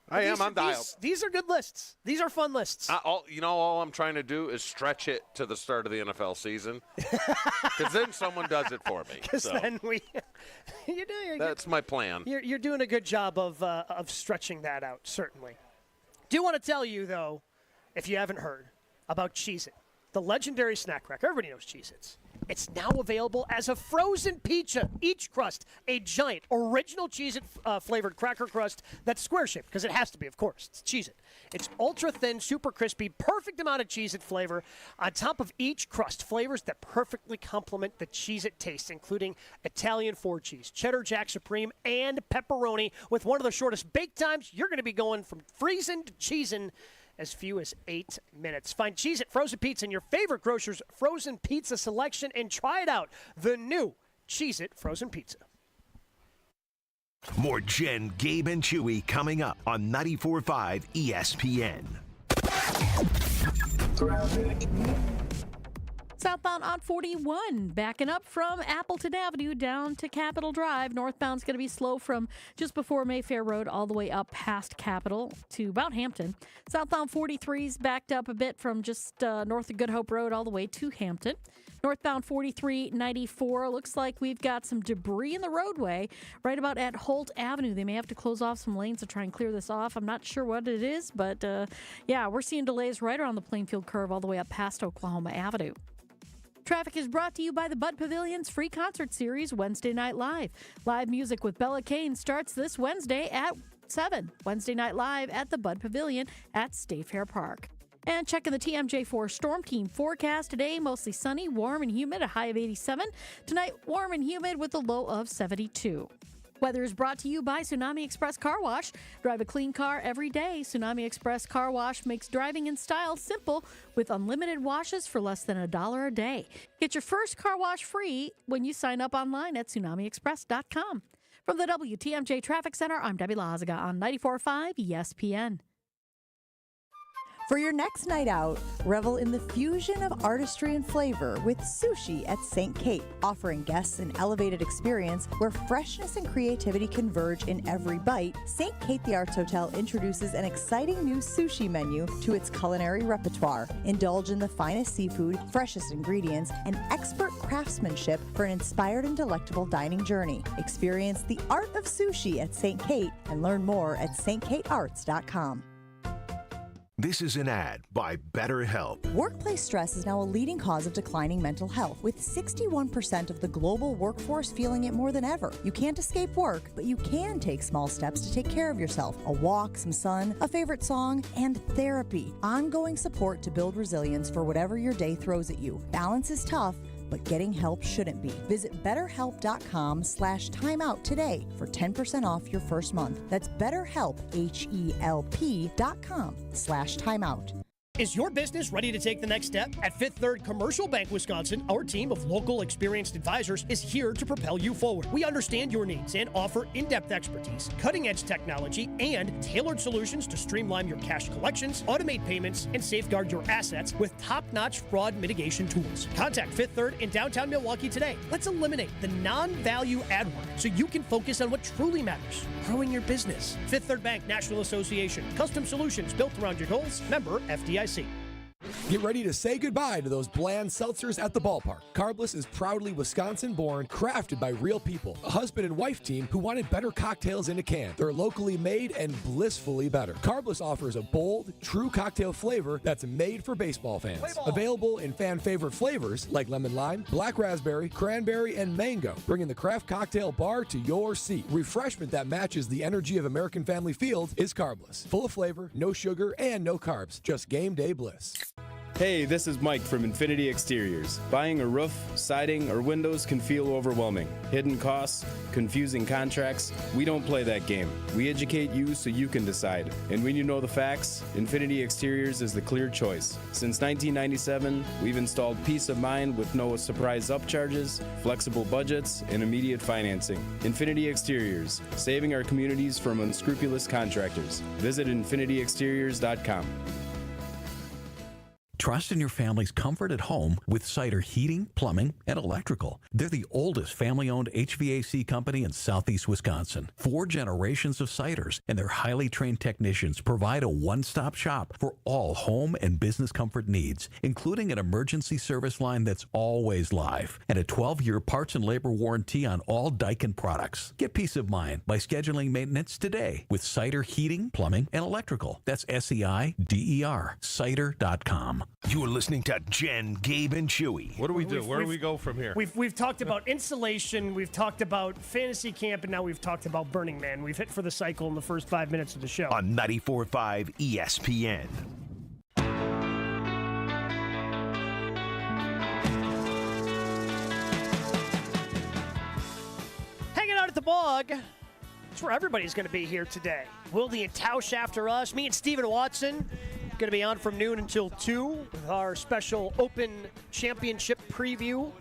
I am. I'm dialed. These are good lists. These are fun lists. All I'm trying to do is stretch it to the start of the NFL season, because then someone does it for me. Because then that's my plan. You're doing a good job of stretching that out, certainly. Do want to tell you, though, if you haven't heard, about Cheez-It, the legendary snack cracker. Everybody knows Cheez-Its. It's now available as a frozen pizza, each crust, a giant original Cheez-It flavored cracker crust that's square-shaped, because it has to be, of course. It's Cheez-It. It's ultra-thin, super crispy, perfect amount of Cheez-It flavor on top of each crust. Flavors that perfectly complement the Cheez-It taste, including Italian 4-cheese, cheddar jack supreme, and pepperoni. With one of the shortest bake times, you're going to be going from freezing to cheesing as few as 8 minutes. Find Cheez-It Frozen Pizza in your favorite grocer's frozen pizza selection and try it out. The new Cheez-It Frozen Pizza. More Jen, Gabe, and Chewy coming up on 94.5 ESPN. Southbound on 41, backing up from Appleton Avenue down to Capitol Drive. Northbound's going to be slow from just before Mayfair Road all the way up past Capitol to about Hampton. Southbound 43's backed up a bit from just north of Good Hope Road all the way to Hampton. Northbound 4394, looks like we've got some debris in the roadway right about at Holt Avenue. They may have to close off some lanes to try and clear this off. I'm not sure what it is, but yeah, we're seeing delays right around the Plainfield curve all the way up past Oklahoma Avenue. Traffic is brought to you by the Bud Pavilion's free concert series, Wednesday Night Live. Live music with Bella Kane starts this Wednesday at 7. Wednesday Night Live at the Bud Pavilion at State Fair Park. And checking the TMJ4 Storm Team forecast today, mostly sunny, warm, and humid, a high of 87. Tonight, warm and humid with a low of 72. Weather is brought to you by Tsunami Express Car Wash. Drive a clean car every day. Tsunami Express Car Wash makes driving in style simple with unlimited washes for less than $1 a day. Get your first car wash free when you sign up online at tsunamiexpress.com. From the WTMJ Traffic Center, I'm Debbie Lazaga on 94.5 ESPN. For your next night out, revel in the fusion of artistry and flavor with Sushi at St. Kate, offering guests an elevated experience where freshness and creativity converge in every bite. St. Kate the Arts Hotel introduces an exciting new sushi menu to its culinary repertoire. Indulge in the finest seafood, freshest ingredients, and expert craftsmanship for an inspired and delectable dining journey. Experience the art of sushi at St. Kate and learn more at stkatearts.com. This is an ad by BetterHelp. Workplace stress is now a leading cause of declining mental health, with 61% of the global workforce feeling it more than ever. You can't escape work, but you can take small steps to take care of yourself. A walk, some sun, a favorite song, and therapy. Ongoing support to build resilience for whatever your day throws at you. Balance is tough, but getting help shouldn't be. Visit BetterHelp.com/timeout today for 10% off your first month. That's BetterHelp, HELP.com/timeout. Is your business ready to take the next step? At Fifth Third Commercial Bank Wisconsin, our team of local experienced advisors is here to propel you forward. We understand your needs and offer in-depth expertise, cutting-edge technology, and tailored solutions to streamline your cash collections, automate payments, and safeguard your assets with top-notch fraud mitigation tools. Contact Fifth Third in downtown Milwaukee today. Let's eliminate the non-value ad work so you can focus on what truly matters, growing your business. Fifth Third Bank National Association. Custom solutions built around your goals. Member FDIC. Get ready to say goodbye to those bland seltzers at the ballpark. Carbless is proudly Wisconsin-born, crafted by real people. A husband and wife team who wanted better cocktails in a can. They're locally made and blissfully better. Carbless offers a bold, true cocktail flavor that's made for baseball fans. Available in fan-favorite flavors like lemon lime, black raspberry, cranberry, and mango, bringing the craft cocktail bar to your seat. Refreshment that matches the energy of American Family Field is Carbless. Full of flavor, no sugar, and no carbs. Just game day bliss. Hey, this is Mike from Infinity Exteriors. Buying a roof, siding, or windows can feel overwhelming. Hidden costs, confusing contracts. We don't play that game. We educate you so you can decide. And when you know the facts, Infinity Exteriors is the clear choice. Since 1997, we've installed peace of mind with no surprise upcharges, flexible budgets, and immediate financing. Infinity Exteriors, saving our communities from unscrupulous contractors. Visit infinityexteriors.com. Trust in your family's comfort at home with Cider Heating, Plumbing, and Electrical. They're the oldest family-owned HVAC company in southeast Wisconsin. 4 generations of Ciders, and their highly trained technicians provide a one-stop shop for all home and business comfort needs, including an emergency service line that's always live and a 12-year parts and labor warranty on all Daikin products. Get peace of mind by scheduling maintenance today with Cider Heating, Plumbing, and Electrical. That's SEIDER, cider.com. You are listening to Jen, Gabe, and Chewy. What do we do? Where do we go from here? We've talked about insulation, we've talked about fantasy camp, and now we've talked about Burning Man. We've hit for the cycle in the first 5 minutes of the show. On 94.5 ESPN. Hanging out at the Bog. That's where everybody's going to be here today. Wildy and Tausch after us. Me and Steven Watson going to be on from noon until 2 with our special Open Championship preview.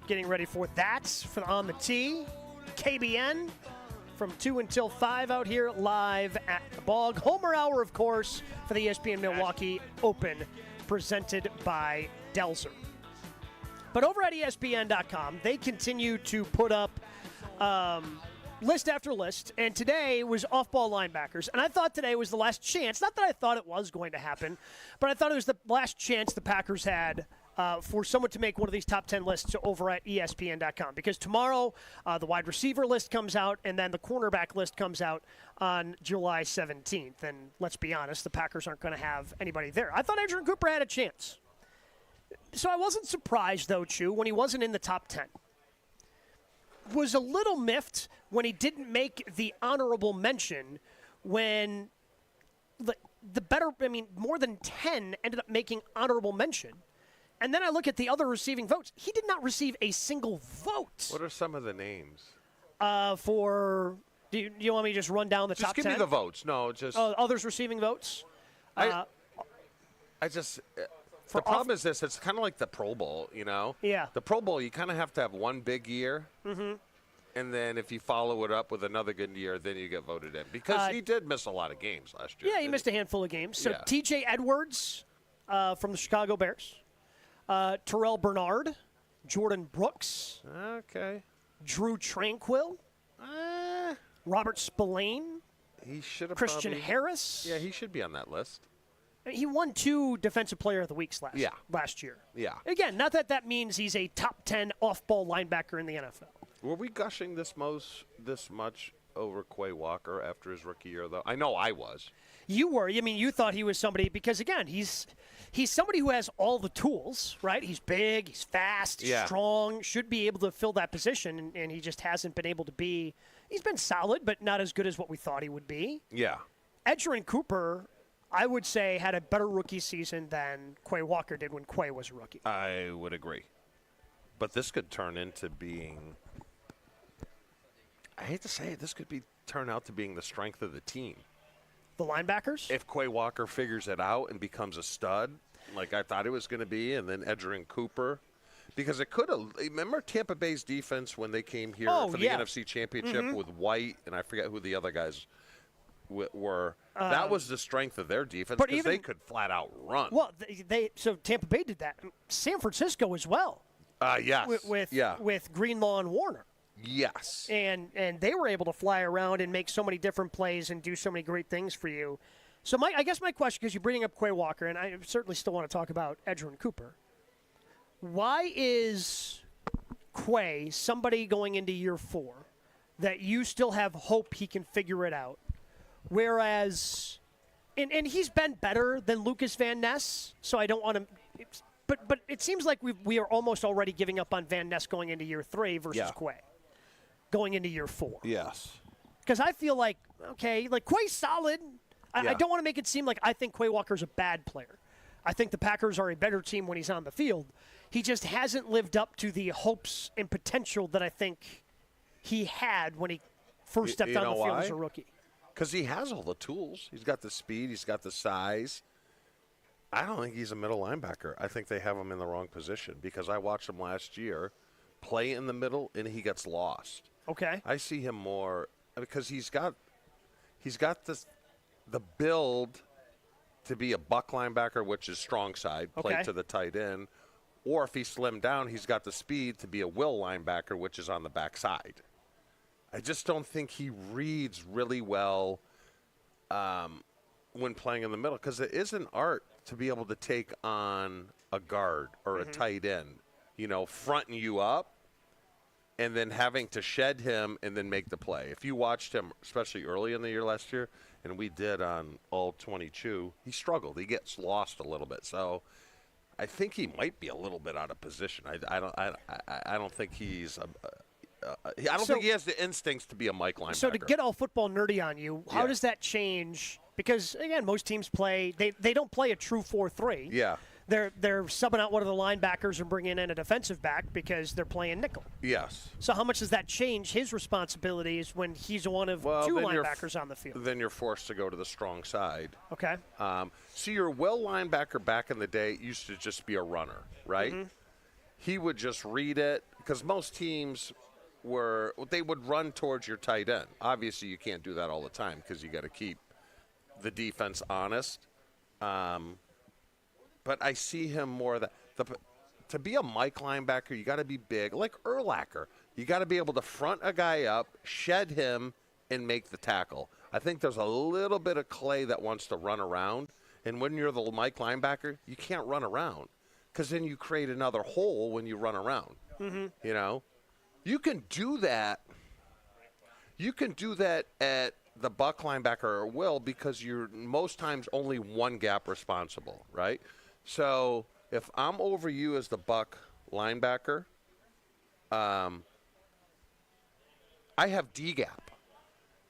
Getting ready for that for On the Tee. KBN from 2 until 5 out here live at the Bog. Homer Hour, of course, for the ESPN Milwaukee Open presented by Delzer. But over at ESPN.com, they continue to put up list after list, and today was off-ball linebackers. And I thought today was the last chance, not that I thought it was going to happen, but I thought it was the last chance the Packers had for someone to make one of these top 10 lists over at ESPN.com. Because tomorrow, the wide receiver list comes out, and then the cornerback list comes out on July 17th. And let's be honest, the Packers aren't going to have anybody there. I thought Adrian Cooper had a chance. So I wasn't surprised, though, Chew, when he wasn't in the top 10. Was a little miffed when he didn't make the honorable mention when the better, more than 10 ended up making honorable mention. And then I look at the other receiving votes. He did not receive a single vote. What are some of the names? Do you want me to just run down the top 10? Just give me the votes. No, just... others receiving votes? The problem is this. It's kind of like the Pro Bowl, you know? Yeah. The Pro Bowl, you kind of have to have one big year. Mm-hmm. And then if you follow it up with another good year, then you get voted in. Because he did miss a lot of games last year. Yeah, he missed a handful of games. So Yeah. T.J. Edwards from the Chicago Bears. Terrell Bernard. Jordan Brooks. Okay. Drew Tranquill. Robert Spillane. He should have Christian Harris. Yeah, he should be on that list. He won 2 Defensive Player of the Weeks last year. Yeah. Again, not that means he's a top 10 off-ball linebacker in the NFL. Were we gushing this much over Quay Walker after his rookie year, though? I know I was. You were. You thought he was somebody because, again, he's somebody who has all the tools, right? He's big, he's fast, he's strong, should be able to fill that position, and he just hasn't been able to be. He's been solid, but not as good as what we thought he would be. Yeah. Adrian Cooper, I would say, had a better rookie season than Quay Walker did when Quay was a rookie. I would agree. But this could turn into being, I hate to say it, this could turn out to being the strength of the team. The linebackers? If Quay Walker figures it out and becomes a stud, like I thought it was going to be, and then Adrian Cooper. Because it could have, remember Tampa Bay's defense when they came here for the NFC Championship with White, and I forget who the other guys were. That was the strength of their defense because they could flat out run. Well, so Tampa Bay did that. San Francisco as well. Yes. With Greenlaw and Warner. Yes. And they were able to fly around and make so many different plays and do so many great things for you. So I guess my question, because you're bringing up Quay Walker, and I certainly still want to talk about Adrian Cooper. Why is Quay somebody going into year 4 that you still have hope he can figure it out? Whereas, and he's been better than Lucas Van Ness, so I don't want to. But it seems like we are almost already giving up on Van Ness going into year 3 versus Quay going into year 4. Yes. Because I feel like, okay, like Quay's solid. I don't want to make it seem like I think Quay Walker's a bad player. I think the Packers are a better team when he's on the field. He just hasn't lived up to the hopes and potential that I think he had when he first stepped on the field as a rookie. Because he has all the tools. He's got the speed. He's got the size. I don't think he's a middle linebacker. I think they have him in the wrong position because I watched him last year play in the middle, and he gets lost. Okay. I see him more because he's got the build to be a buck linebacker, which is strong side, play to the tight end. Or if he slimmed down, he's got the speed to be a will linebacker, which is on the backside. I just don't think he reads really well when playing in the middle because it is an art to be able to take on a guard or a tight end, fronting you up and then having to shed him and then make the play. If you watched him, especially early in the year last year, and we did on all 22, he struggled. He gets lost a little bit. So I think he might be a little bit out of position. I don't think he's I don't think he has the instincts to be a Mike linebacker. So to get all football nerdy on you, how does that change? Because, again, most teams play – they don't play a true 4-3. Yeah. They're subbing out one of the linebackers and bringing in a defensive back because they're playing nickel. Yes. So how much does that change his responsibilities when he's one of two linebackers on the field? Then you're forced to go to the strong side. Okay. So your will linebacker back in the day used to just be a runner, right? Mm-hmm. He would just read it because most teams they would run towards your tight end. Obviously, you can't do that all the time because you got to keep the defense honest. But I see him more to be a Mike linebacker, you got to be big, like Urlacher. You got to be able to front a guy up, shed him, and make the tackle. I think there's a little bit of clay that wants to run around, and when you're the Mike linebacker, you can't run around because then you create another hole when you run around. Mm-hmm. You can do that. You can do that at the buck linebacker or will because you're most times only one gap responsible, right? So if I'm over you as the buck linebacker, I have D gap,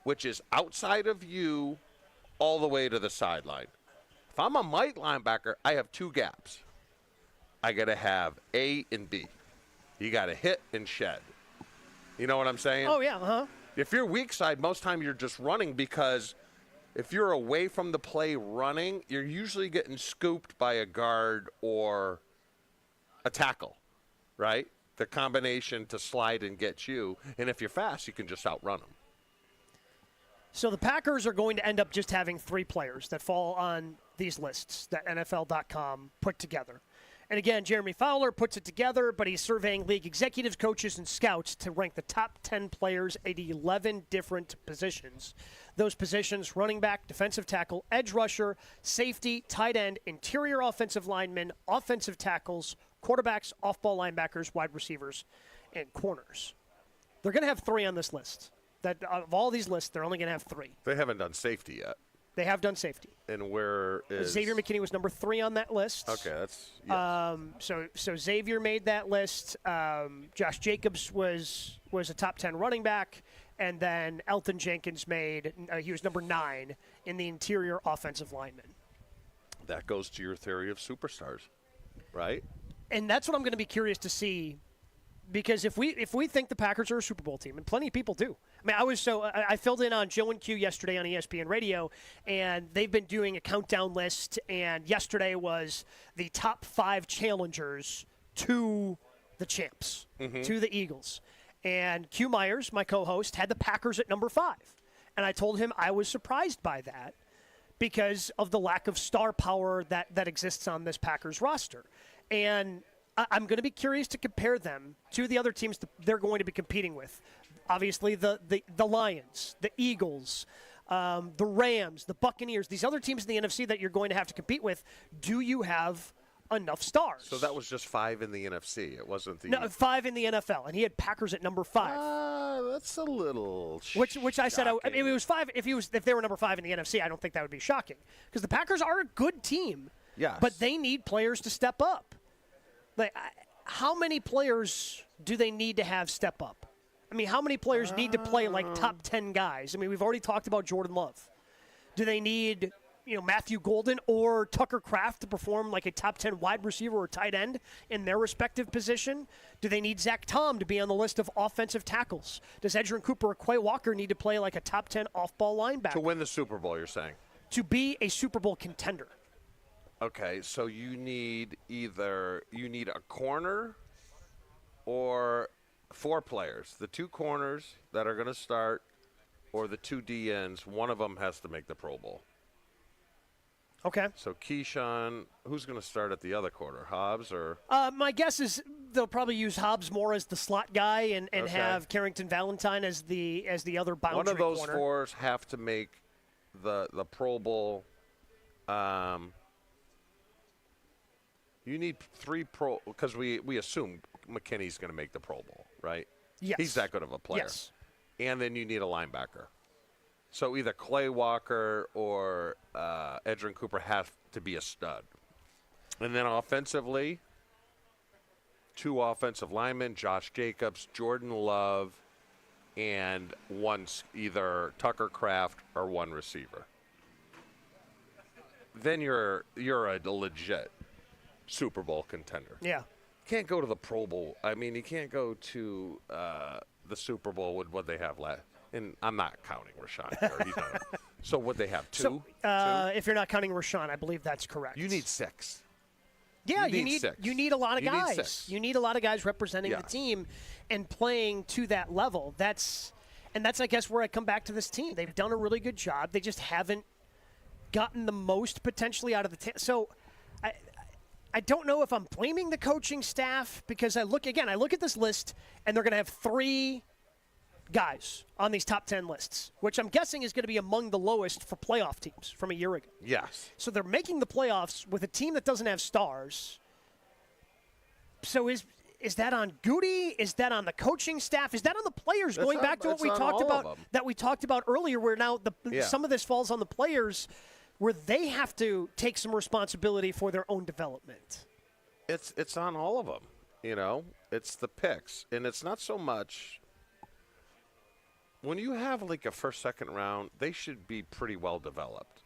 which is outside of you all the way to the sideline. If I'm a Mike linebacker, I have two gaps. I got to have A and B. You got to hit and shed. You know what I'm saying? Oh, yeah, uh-huh. If you're weak side, most time you're just running because if you're away from the play running, you're usually getting scooped by a guard or a tackle, right? The combination to slide and get you. And if you're fast, you can just outrun them. So the Packers are going to end up just having 3 players that fall on these lists that NFL.com put together. And again, Jeremy Fowler puts it together, but he's surveying league executives, coaches, and scouts to rank the top 10 players at 11 different positions. Those positions: running back, defensive tackle, edge rusher, safety, tight end, interior offensive linemen, offensive tackles, quarterbacks, off-ball linebackers, wide receivers, and corners. They're going to have 3 on this list. That of all these lists, they're only going to have 3. They haven't done safety yet. They have done safety. And where is Xavier McKinney was number 3 on that list. Okay, that's yes. So Xavier made that list. Josh Jacobs was a top 10 running back, and then Elton Jenkins he was number 9 in the interior offensive lineman. That goes to your theory of superstars, right? And that's what I'm going to be curious to see. Because if we think the Packers are a Super Bowl team, and plenty of people do. I mean, I filled in on Joe and Q yesterday on ESPN Radio, and they've been doing a countdown list, and yesterday was the top 5 challengers to the champs, to the Eagles. And Q Myers, my co-host, had the Packers at number 5. And I told him I was surprised by that because of the lack of star power that exists on this Packers roster. And I'm going to be curious to compare them to the other teams they're going to be competing with. Obviously, the Lions, the Eagles, the Rams, the Buccaneers, these other teams in the NFC that you're going to have to compete with. Do you have enough stars? So that was just 5 in the NFC. It wasn't the... No, 5 in the NFL, and he had Packers at number 5. That's a little Which I said, I mean, it was 5. If they were number 5 in the NFC, I don't think that would be shocking. Because the Packers are a good team. Yes. But they need players to step up. Like, how many players do they need to have step up? I mean, how many players need to play like top 10 guys? I mean, we've already talked about Jordan Love. Do they need Matthew Golden or Tucker Kraft to perform like a top 10 wide receiver or tight end in their respective position? Do they need Zach Tom to be on the list of offensive tackles? Does Edgerrin Cooper or Quay Walker need to play like a top 10 off-ball linebacker? To win the Super Bowl, you're saying? To be a Super Bowl contender. Okay, so you need a corner or 4 players. The 2 corners that are going to start or the 2 DNs, one of them has to make the Pro Bowl. Okay. So Keyshawn, who's going to start at the other corner, Hobbs or? My guess is they'll probably use Hobbs more as the slot guy and have Carrington Valentine as the other boundary corner. One of those corner. 4s have to make the Pro Bowl. You need 3 pro because we assume McKinney's going to make the Pro Bowl, right? Yes. He's that good of a player. Yes. And then you need a linebacker. So either Quay Walker or Edgerrin Cooper have to be a stud. And then offensively, 2 offensive linemen, Josh Jacobs, Jordan Love, and either Tucker Kraft or 1 receiver. Then you're a legit Super Bowl contender. Yeah. Can't go to the Pro Bowl. I mean, you can't go to the Super Bowl with what they have left. And I'm not counting Rashan Gary. So what they have, 2? So, if you're not counting Rashan, I believe that's correct. You need 6. Yeah, you need 6. You need a lot of You need guys. 6. You need a lot of guys representing the team and playing to that level. That's I guess where I come back to this team. They've done a really good job. They just haven't gotten the most potentially out of the team. So I don't know if I'm blaming the coaching staff because I look at this list and they're going to have 3 guys on these top 10 lists, which I'm guessing is going to be among the lowest for playoff teams from a year ago. Yes. So they're making the playoffs with a team that doesn't have stars. So is that on Goody? Is that on the coaching staff? Is that on the players? Going back to what we talked about earlier, where now some of this falls on the players, where they have to take some responsibility for their own development. It's on all of them. It's the picks, and it's not so much. When you have like a first, second round, they should be pretty well developed,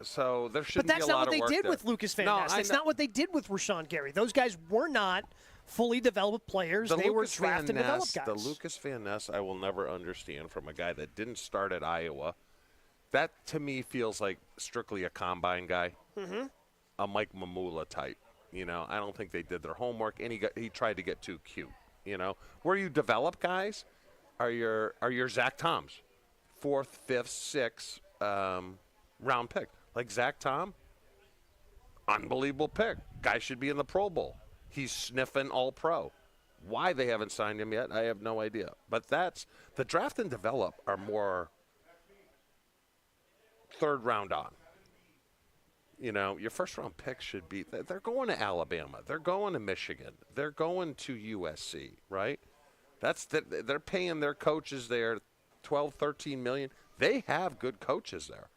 So there shouldn't be a lot of work. But that's not what they did with Lucas Van Ness. That's not what they did with Rashan Gary. Those guys were not fully developed players. They were drafted and developed guys. The Lucas Van Ness I will never understand from a guy that didn't start at Iowa. That, to me, feels like strictly a combine guy, a Mike Mamula type. I don't think they did their homework, and he tried to get too cute. Where you develop guys are your Zach Toms, 4th, 5th, 6th round pick. Like Zach Tom, unbelievable pick. Guy should be in the Pro Bowl. He's sniffing All-Pro. Why they haven't signed him yet, I have no idea. But that's the draft and develop are more 3rd round on. Your first round pick should be. They're going to Alabama. They're going to Michigan. They're going to USC. Right? They're paying their coaches there $12, $13 million. They have good coaches there.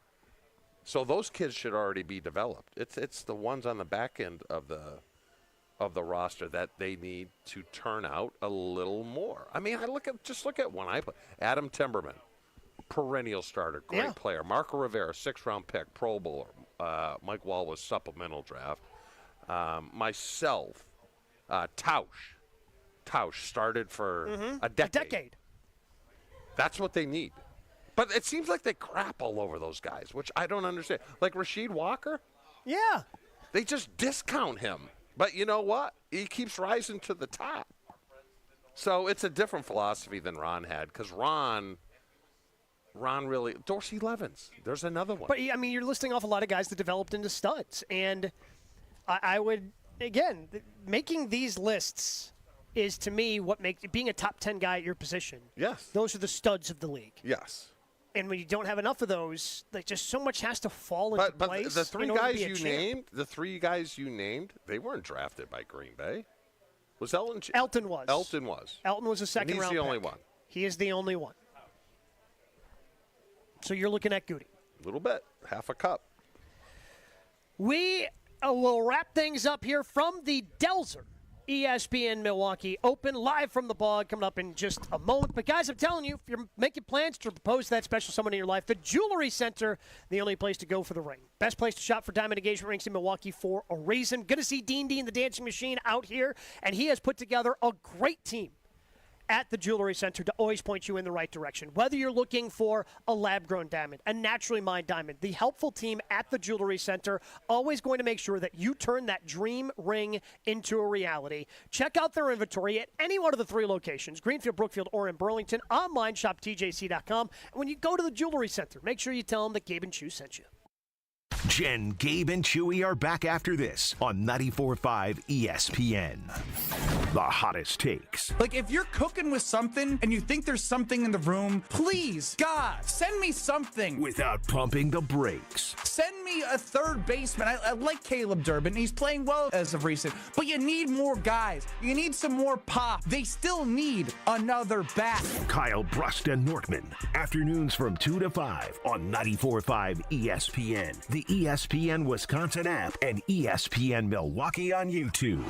So those kids should already be developed. It's the ones on the back end of the roster that they need to turn out a little more. I mean, look at one I play. Adam Timberman, perennial starter, great player. Marco Rivera, 6th round pick, Pro Bowler. Mike Wall was supplemental draft. Myself, Tausch started for a decade. That's what they need. But it seems like they crap all over those guys, which I don't understand. Like Rasheed Walker? Yeah. They just discount him. But you know what? He keeps rising to the top. So it's a different philosophy than Ron had, because Ron really – Dorsey Levens, there's another one. But, I mean, you're listing off a lot of guys that developed into studs. And I would – again, making these lists is, to me, what makes – being a top 10 guy at your position. Yes. Those are the studs of the league. Yes. And when you don't have enough of those, like, just so much has to fall into place. But the 3 guys you named, they weren't drafted by Green Bay. Was Elton? Elton was. Elton was. Elton was a second round pick. He's the only pick. one. He is the only one. So you're looking at Goody. A little bit. Half a cup. We will wrap things up here from the Delzer ESPN Milwaukee Open, live from the bog, coming up in just a moment. But, guys, I'm telling you, if you're making plans to propose to that special someone in your life, the Jewelry Center, the only place to go for the ring. Best place to shop for diamond engagement rings in Milwaukee for a reason. Going to see Dean the Dancing Machine out here, and he has put together a great team at the Jewelry Center to always point you in the right direction. Whether you're looking for a lab-grown diamond, a naturally mined diamond, the helpful team at the Jewelry Center always going to make sure that you turn that dream ring into a reality. Check out their inventory at any one of the 3 locations, Greenfield, Brookfield, or in Burlington. Online, shop TJC.com. And when you go to the Jewelry Center, make sure you tell them that Gabe and Chew sent you. Jen, Gabe, and Chewy are back after this on 94.5 ESPN. The hottest takes. Like, if you're cooking with something and you think there's something in the room, please, God, send me something. Without pumping the brakes. Send me a third baseman. I like Caleb Durbin. He's playing well as of recent. But you need more guys. You need some more pop. They still need another bat. Kyle Brust and Nortman. Afternoons from 2 to 5 on 94.5 ESPN. The ESPN Wisconsin app and ESPN Milwaukee on YouTube.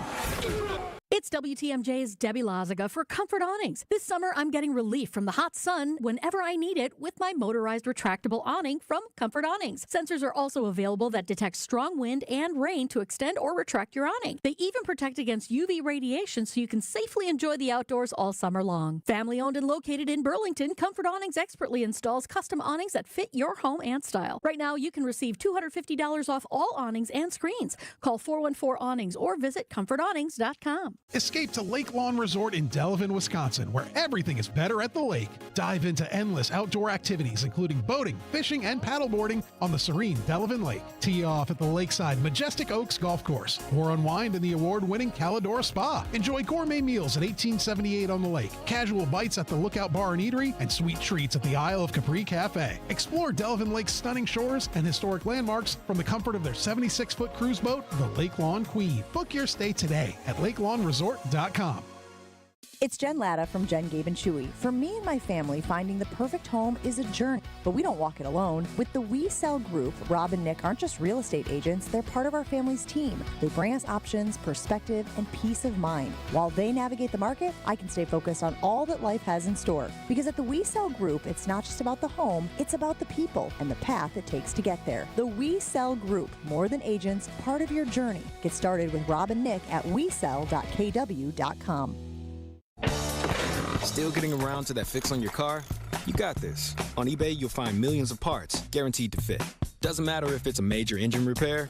It's WTMJ's Debbie Loziga for Comfort Awnings. This summer, I'm getting relief from the hot sun whenever I need it with my motorized retractable awning from Comfort Awnings. Sensors are also available that detect strong wind and rain to extend or retract your awning. They even protect against UV radiation so you can safely enjoy the outdoors all summer long. Family owned and located in Burlington, Comfort Awnings expertly installs custom awnings that fit your home and style. Right now, you can receive $250 off all awnings and screens. Call 414-AWNINGS or visit comfortawnings.com. Escape to Lake Lawn Resort in Delavan, Wisconsin, where everything is better at the lake. Dive into endless outdoor activities, including boating, fishing, and paddleboarding on the serene Delavan Lake. Tee off at the lakeside Majestic Oaks Golf Course, or unwind in the award-winning Calidora Spa. Enjoy gourmet meals at 1878 on the lake, casual bites at the Lookout Bar and Eatery, and sweet treats at the Isle of Capri Cafe. Explore Delavan Lake's stunning shores and historic landmarks from the comfort of their 76-foot cruise boat, the Lake Lawn Queen. Book your stay today at LakeLawnResort.com. It's Jen Latta from Jen, Gabe, and Chewy. For me and my family, finding the perfect home is a journey, but we don't walk it alone. With the We Sell Group, Rob and Nick aren't just real estate agents, they're part of our family's team. They bring us options, perspective, and peace of mind. While they navigate the market, I can stay focused on all that life has in store. Because at the We Sell Group, it's not just about the home, it's about the people and the path it takes to get there. The We Sell Group, more than agents, part of your journey. Get started with Rob and Nick at wesell.kw.com. Still getting around to that fix on your car? You got this. On eBay, you'll find millions of parts guaranteed to fit. Doesn't matter if it's a major engine repair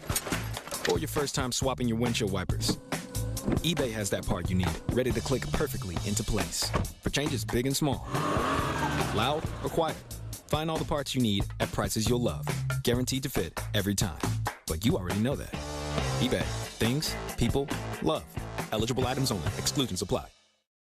or your first time swapping your windshield wipers. eBay has that part you need, ready to click perfectly into place for changes big and small. Loud or quiet, find all the parts you need at prices you'll love. Guaranteed to fit every time. But you already know that. eBay. Things, people, love. Eligible items only. Exclusions apply.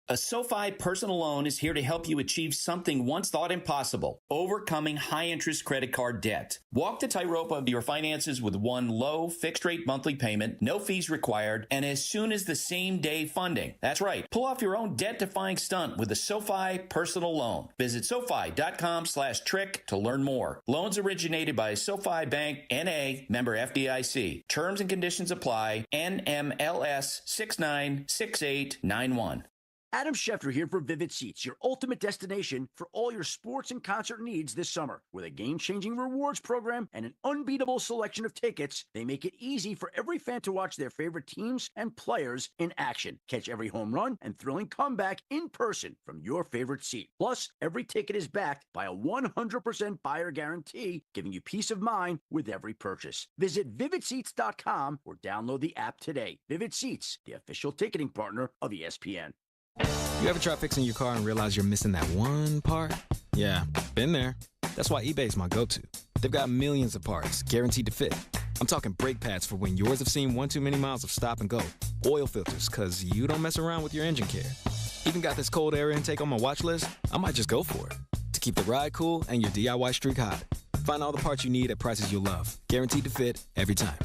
A SoFi personal loan is here to help you achieve something once thought impossible, overcoming high-interest credit card debt. Walk the tightrope of your finances with one low, fixed-rate monthly payment, no fees required, and as soon as the same-day funding. That's right. Pull off your own debt-defying stunt with a SoFi personal loan. Visit SoFi.com/trick to learn more. Loans originated by SoFi Bank, N.A., member FDIC. Terms and conditions apply. NMLS 696891. Adam Schefter here for Vivid Seats, your ultimate destination for all your sports and concert needs this summer. With a game-changing rewards program and an unbeatable selection of tickets, they make it easy for every fan to watch their favorite teams and players in action. Catch every home run and thrilling comeback in person from your favorite seat. Plus, every ticket is backed by a 100% buyer guarantee, giving you peace of mind with every purchase. Visit VividSeats.com or download the app today. Vivid Seats, the official ticketing partner of ESPN. You ever try fixing your car and realize you're missing that one part? Yeah, been there. That's why eBay's my go-to. They've got millions of parts, guaranteed to fit. I'm talking brake pads for when yours have seen one too many miles of stop and go. Oil filters, because you don't mess around with your engine care. Even got this cold air intake on my watch list. I might just go for it. To keep the ride cool and your DIY streak hot. Find all the parts you need at prices you'll love. Guaranteed to fit every time.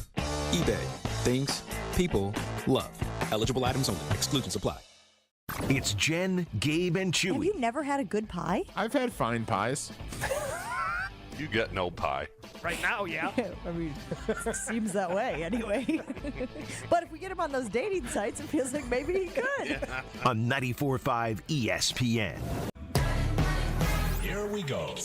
eBay. Things, people, love. Eligible items only. Exclusions apply. It's Jen, Gabe, and Chewy. Have you never had a good pie? I've had fine pies. You get no pie. Right now, yeah. I mean, seems that way anyway. But if we get him on those dating sites, it feels like maybe he could. On 94.5 ESPN. Here we go.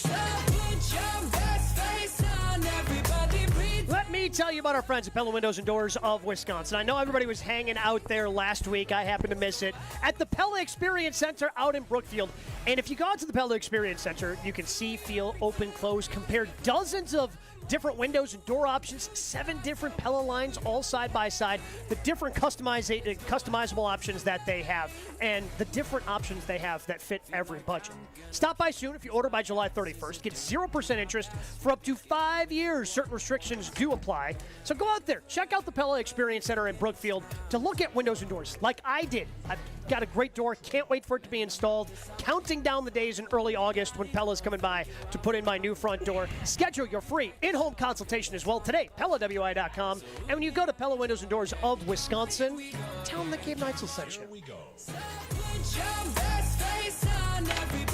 Let me tell you about our friends at Pella Windows and Doors of Wisconsin. I know everybody was hanging out there last week. I happened to miss it. At the Pella Experience Center out in Brookfield. And if you go out to the Pella Experience Center, you can see, feel, open, close, compare dozens of different windows and door options, 7 different Pella lines all side by side, the different customizable options that they have, and the different options they have that fit every budget. Stop by soon if you order by July 31st. Get 0% interest for up to 5 years. Certain restrictions do apply. So go out there, check out the Pella Experience Center in Brookfield to look at windows and doors like I did. I've got a great door. Can't wait for it to be installed. Counting down the days in early August when Pella's coming by to put in my new front door. Schedule your free in-home consultation as well today, PellaWI.com. And when you go to Pella Windows and Doors of Wisconsin, tell them that Gabe Neitzel sent you.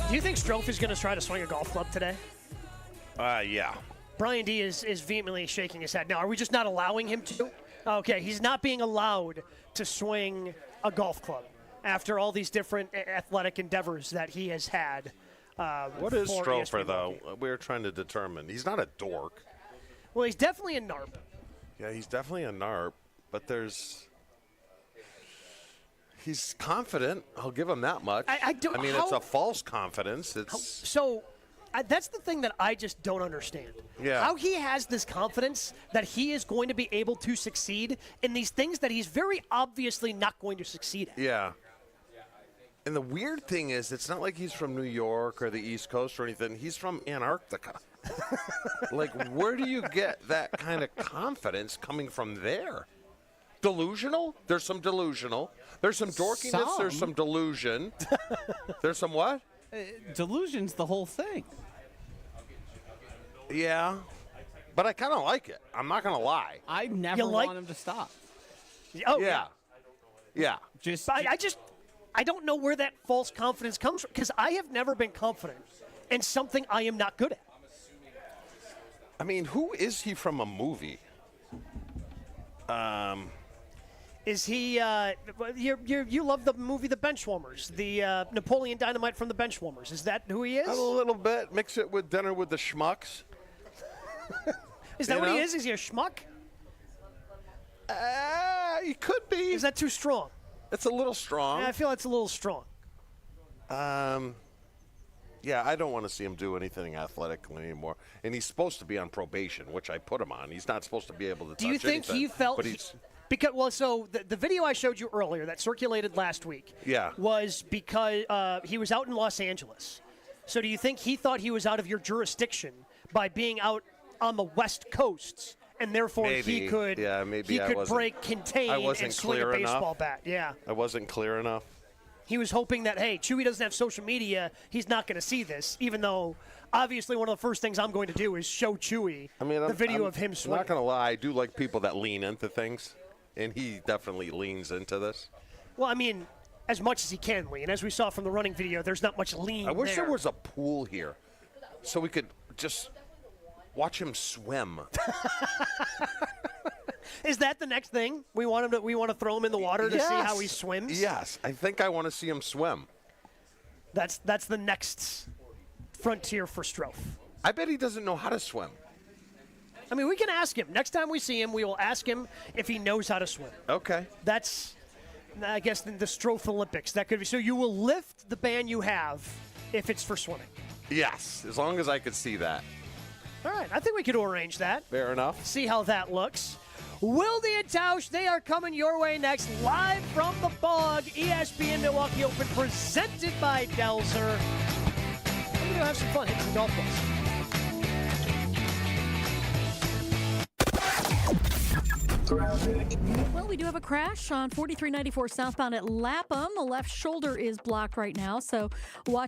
Do you think Strofe is going to try to swing a golf club today? Yeah. Brian D is vehemently shaking his head. Now, are we just not allowing him to? Okay, he's not being allowed to swing a golf club after all these different athletic endeavors that he has had. What is for Strofer, ESPN though? We're trying to determine. He's not a dork. Well, he's definitely a narp. Yeah, he's definitely a narp, but he's confident. I'll give him that much. I don't. I mean, it's a false confidence. That's the thing that I just don't understand. Yeah. How he has this confidence that he is going to be able to succeed in these things that he's very obviously not going to succeed at. Yeah. And the weird thing is, it's not like he's from New York or the East Coast or anything. He's from Antarctica. Like, where do you get that kind of confidence coming from there? Delusional? There's some delusional. There's some dorkiness. There's some delusion. There's some what? Delusion's the whole thing. Yeah. But I kind of like it. I'm not going to lie. I never want him to stop. Oh, yeah. Yeah. I don't know where that false confidence comes from because I have never been confident in something I am not good at. I mean, who is he from a movie? Is he? You love the movie The Benchwarmers, the Napoleon Dynamite from The Benchwarmers. Is that who he is? A little bit. Mix it with Dinner with the Schmucks. Is that what he is? Is he a schmuck? He could be. Is that too strong? It's a little strong. Yeah, I feel it's a little strong. Yeah, I don't want to see him do anything athletically anymore. And he's supposed to be on probation, which I put him on. He's not supposed to be able to touch Do you think anything, he felt? But he's, so the video I showed you earlier that circulated last week was because he was out in Los Angeles. So do you think he thought he was out of your jurisdiction by being out on the West Coast, and therefore he could break, contain, and swing a baseball bat? Yeah. I wasn't clear enough. He was hoping that, hey, Chewy doesn't have social media. He's not going to see this, even though obviously one of the first things I'm going to do is show Chewy the video of him swinging. I'm not going to lie. I do like people that lean into things, and he definitely leans into this. Well, I mean, as much as he can lean. As we saw from the running video, there's not much lean I wish there was a pool here so we could just watch him swim. Is that the next thing? We want to throw him in the water to see how he swims? Yes, I think I want to see him swim. That's the next frontier for Strofe. I bet he doesn't know how to swim. I mean, we can ask him. Next time we see him, we will ask him if he knows how to swim. Okay. That's, I guess, the Strofe Olympics. That could be. So you will lift the ban you have if it's for swimming. Yes, as long as I could see that. All right, I think we could arrange that. Fair enough. See how that looks. Wilde and Tausch, they are coming your way next, live from the Bog, ESPN Milwaukee Open, presented by Delzer. We're going to have some fun hitting some golf balls. Well, we do have a crash on 4394 southbound at Lapham. The left shoulder is blocked right now, so watch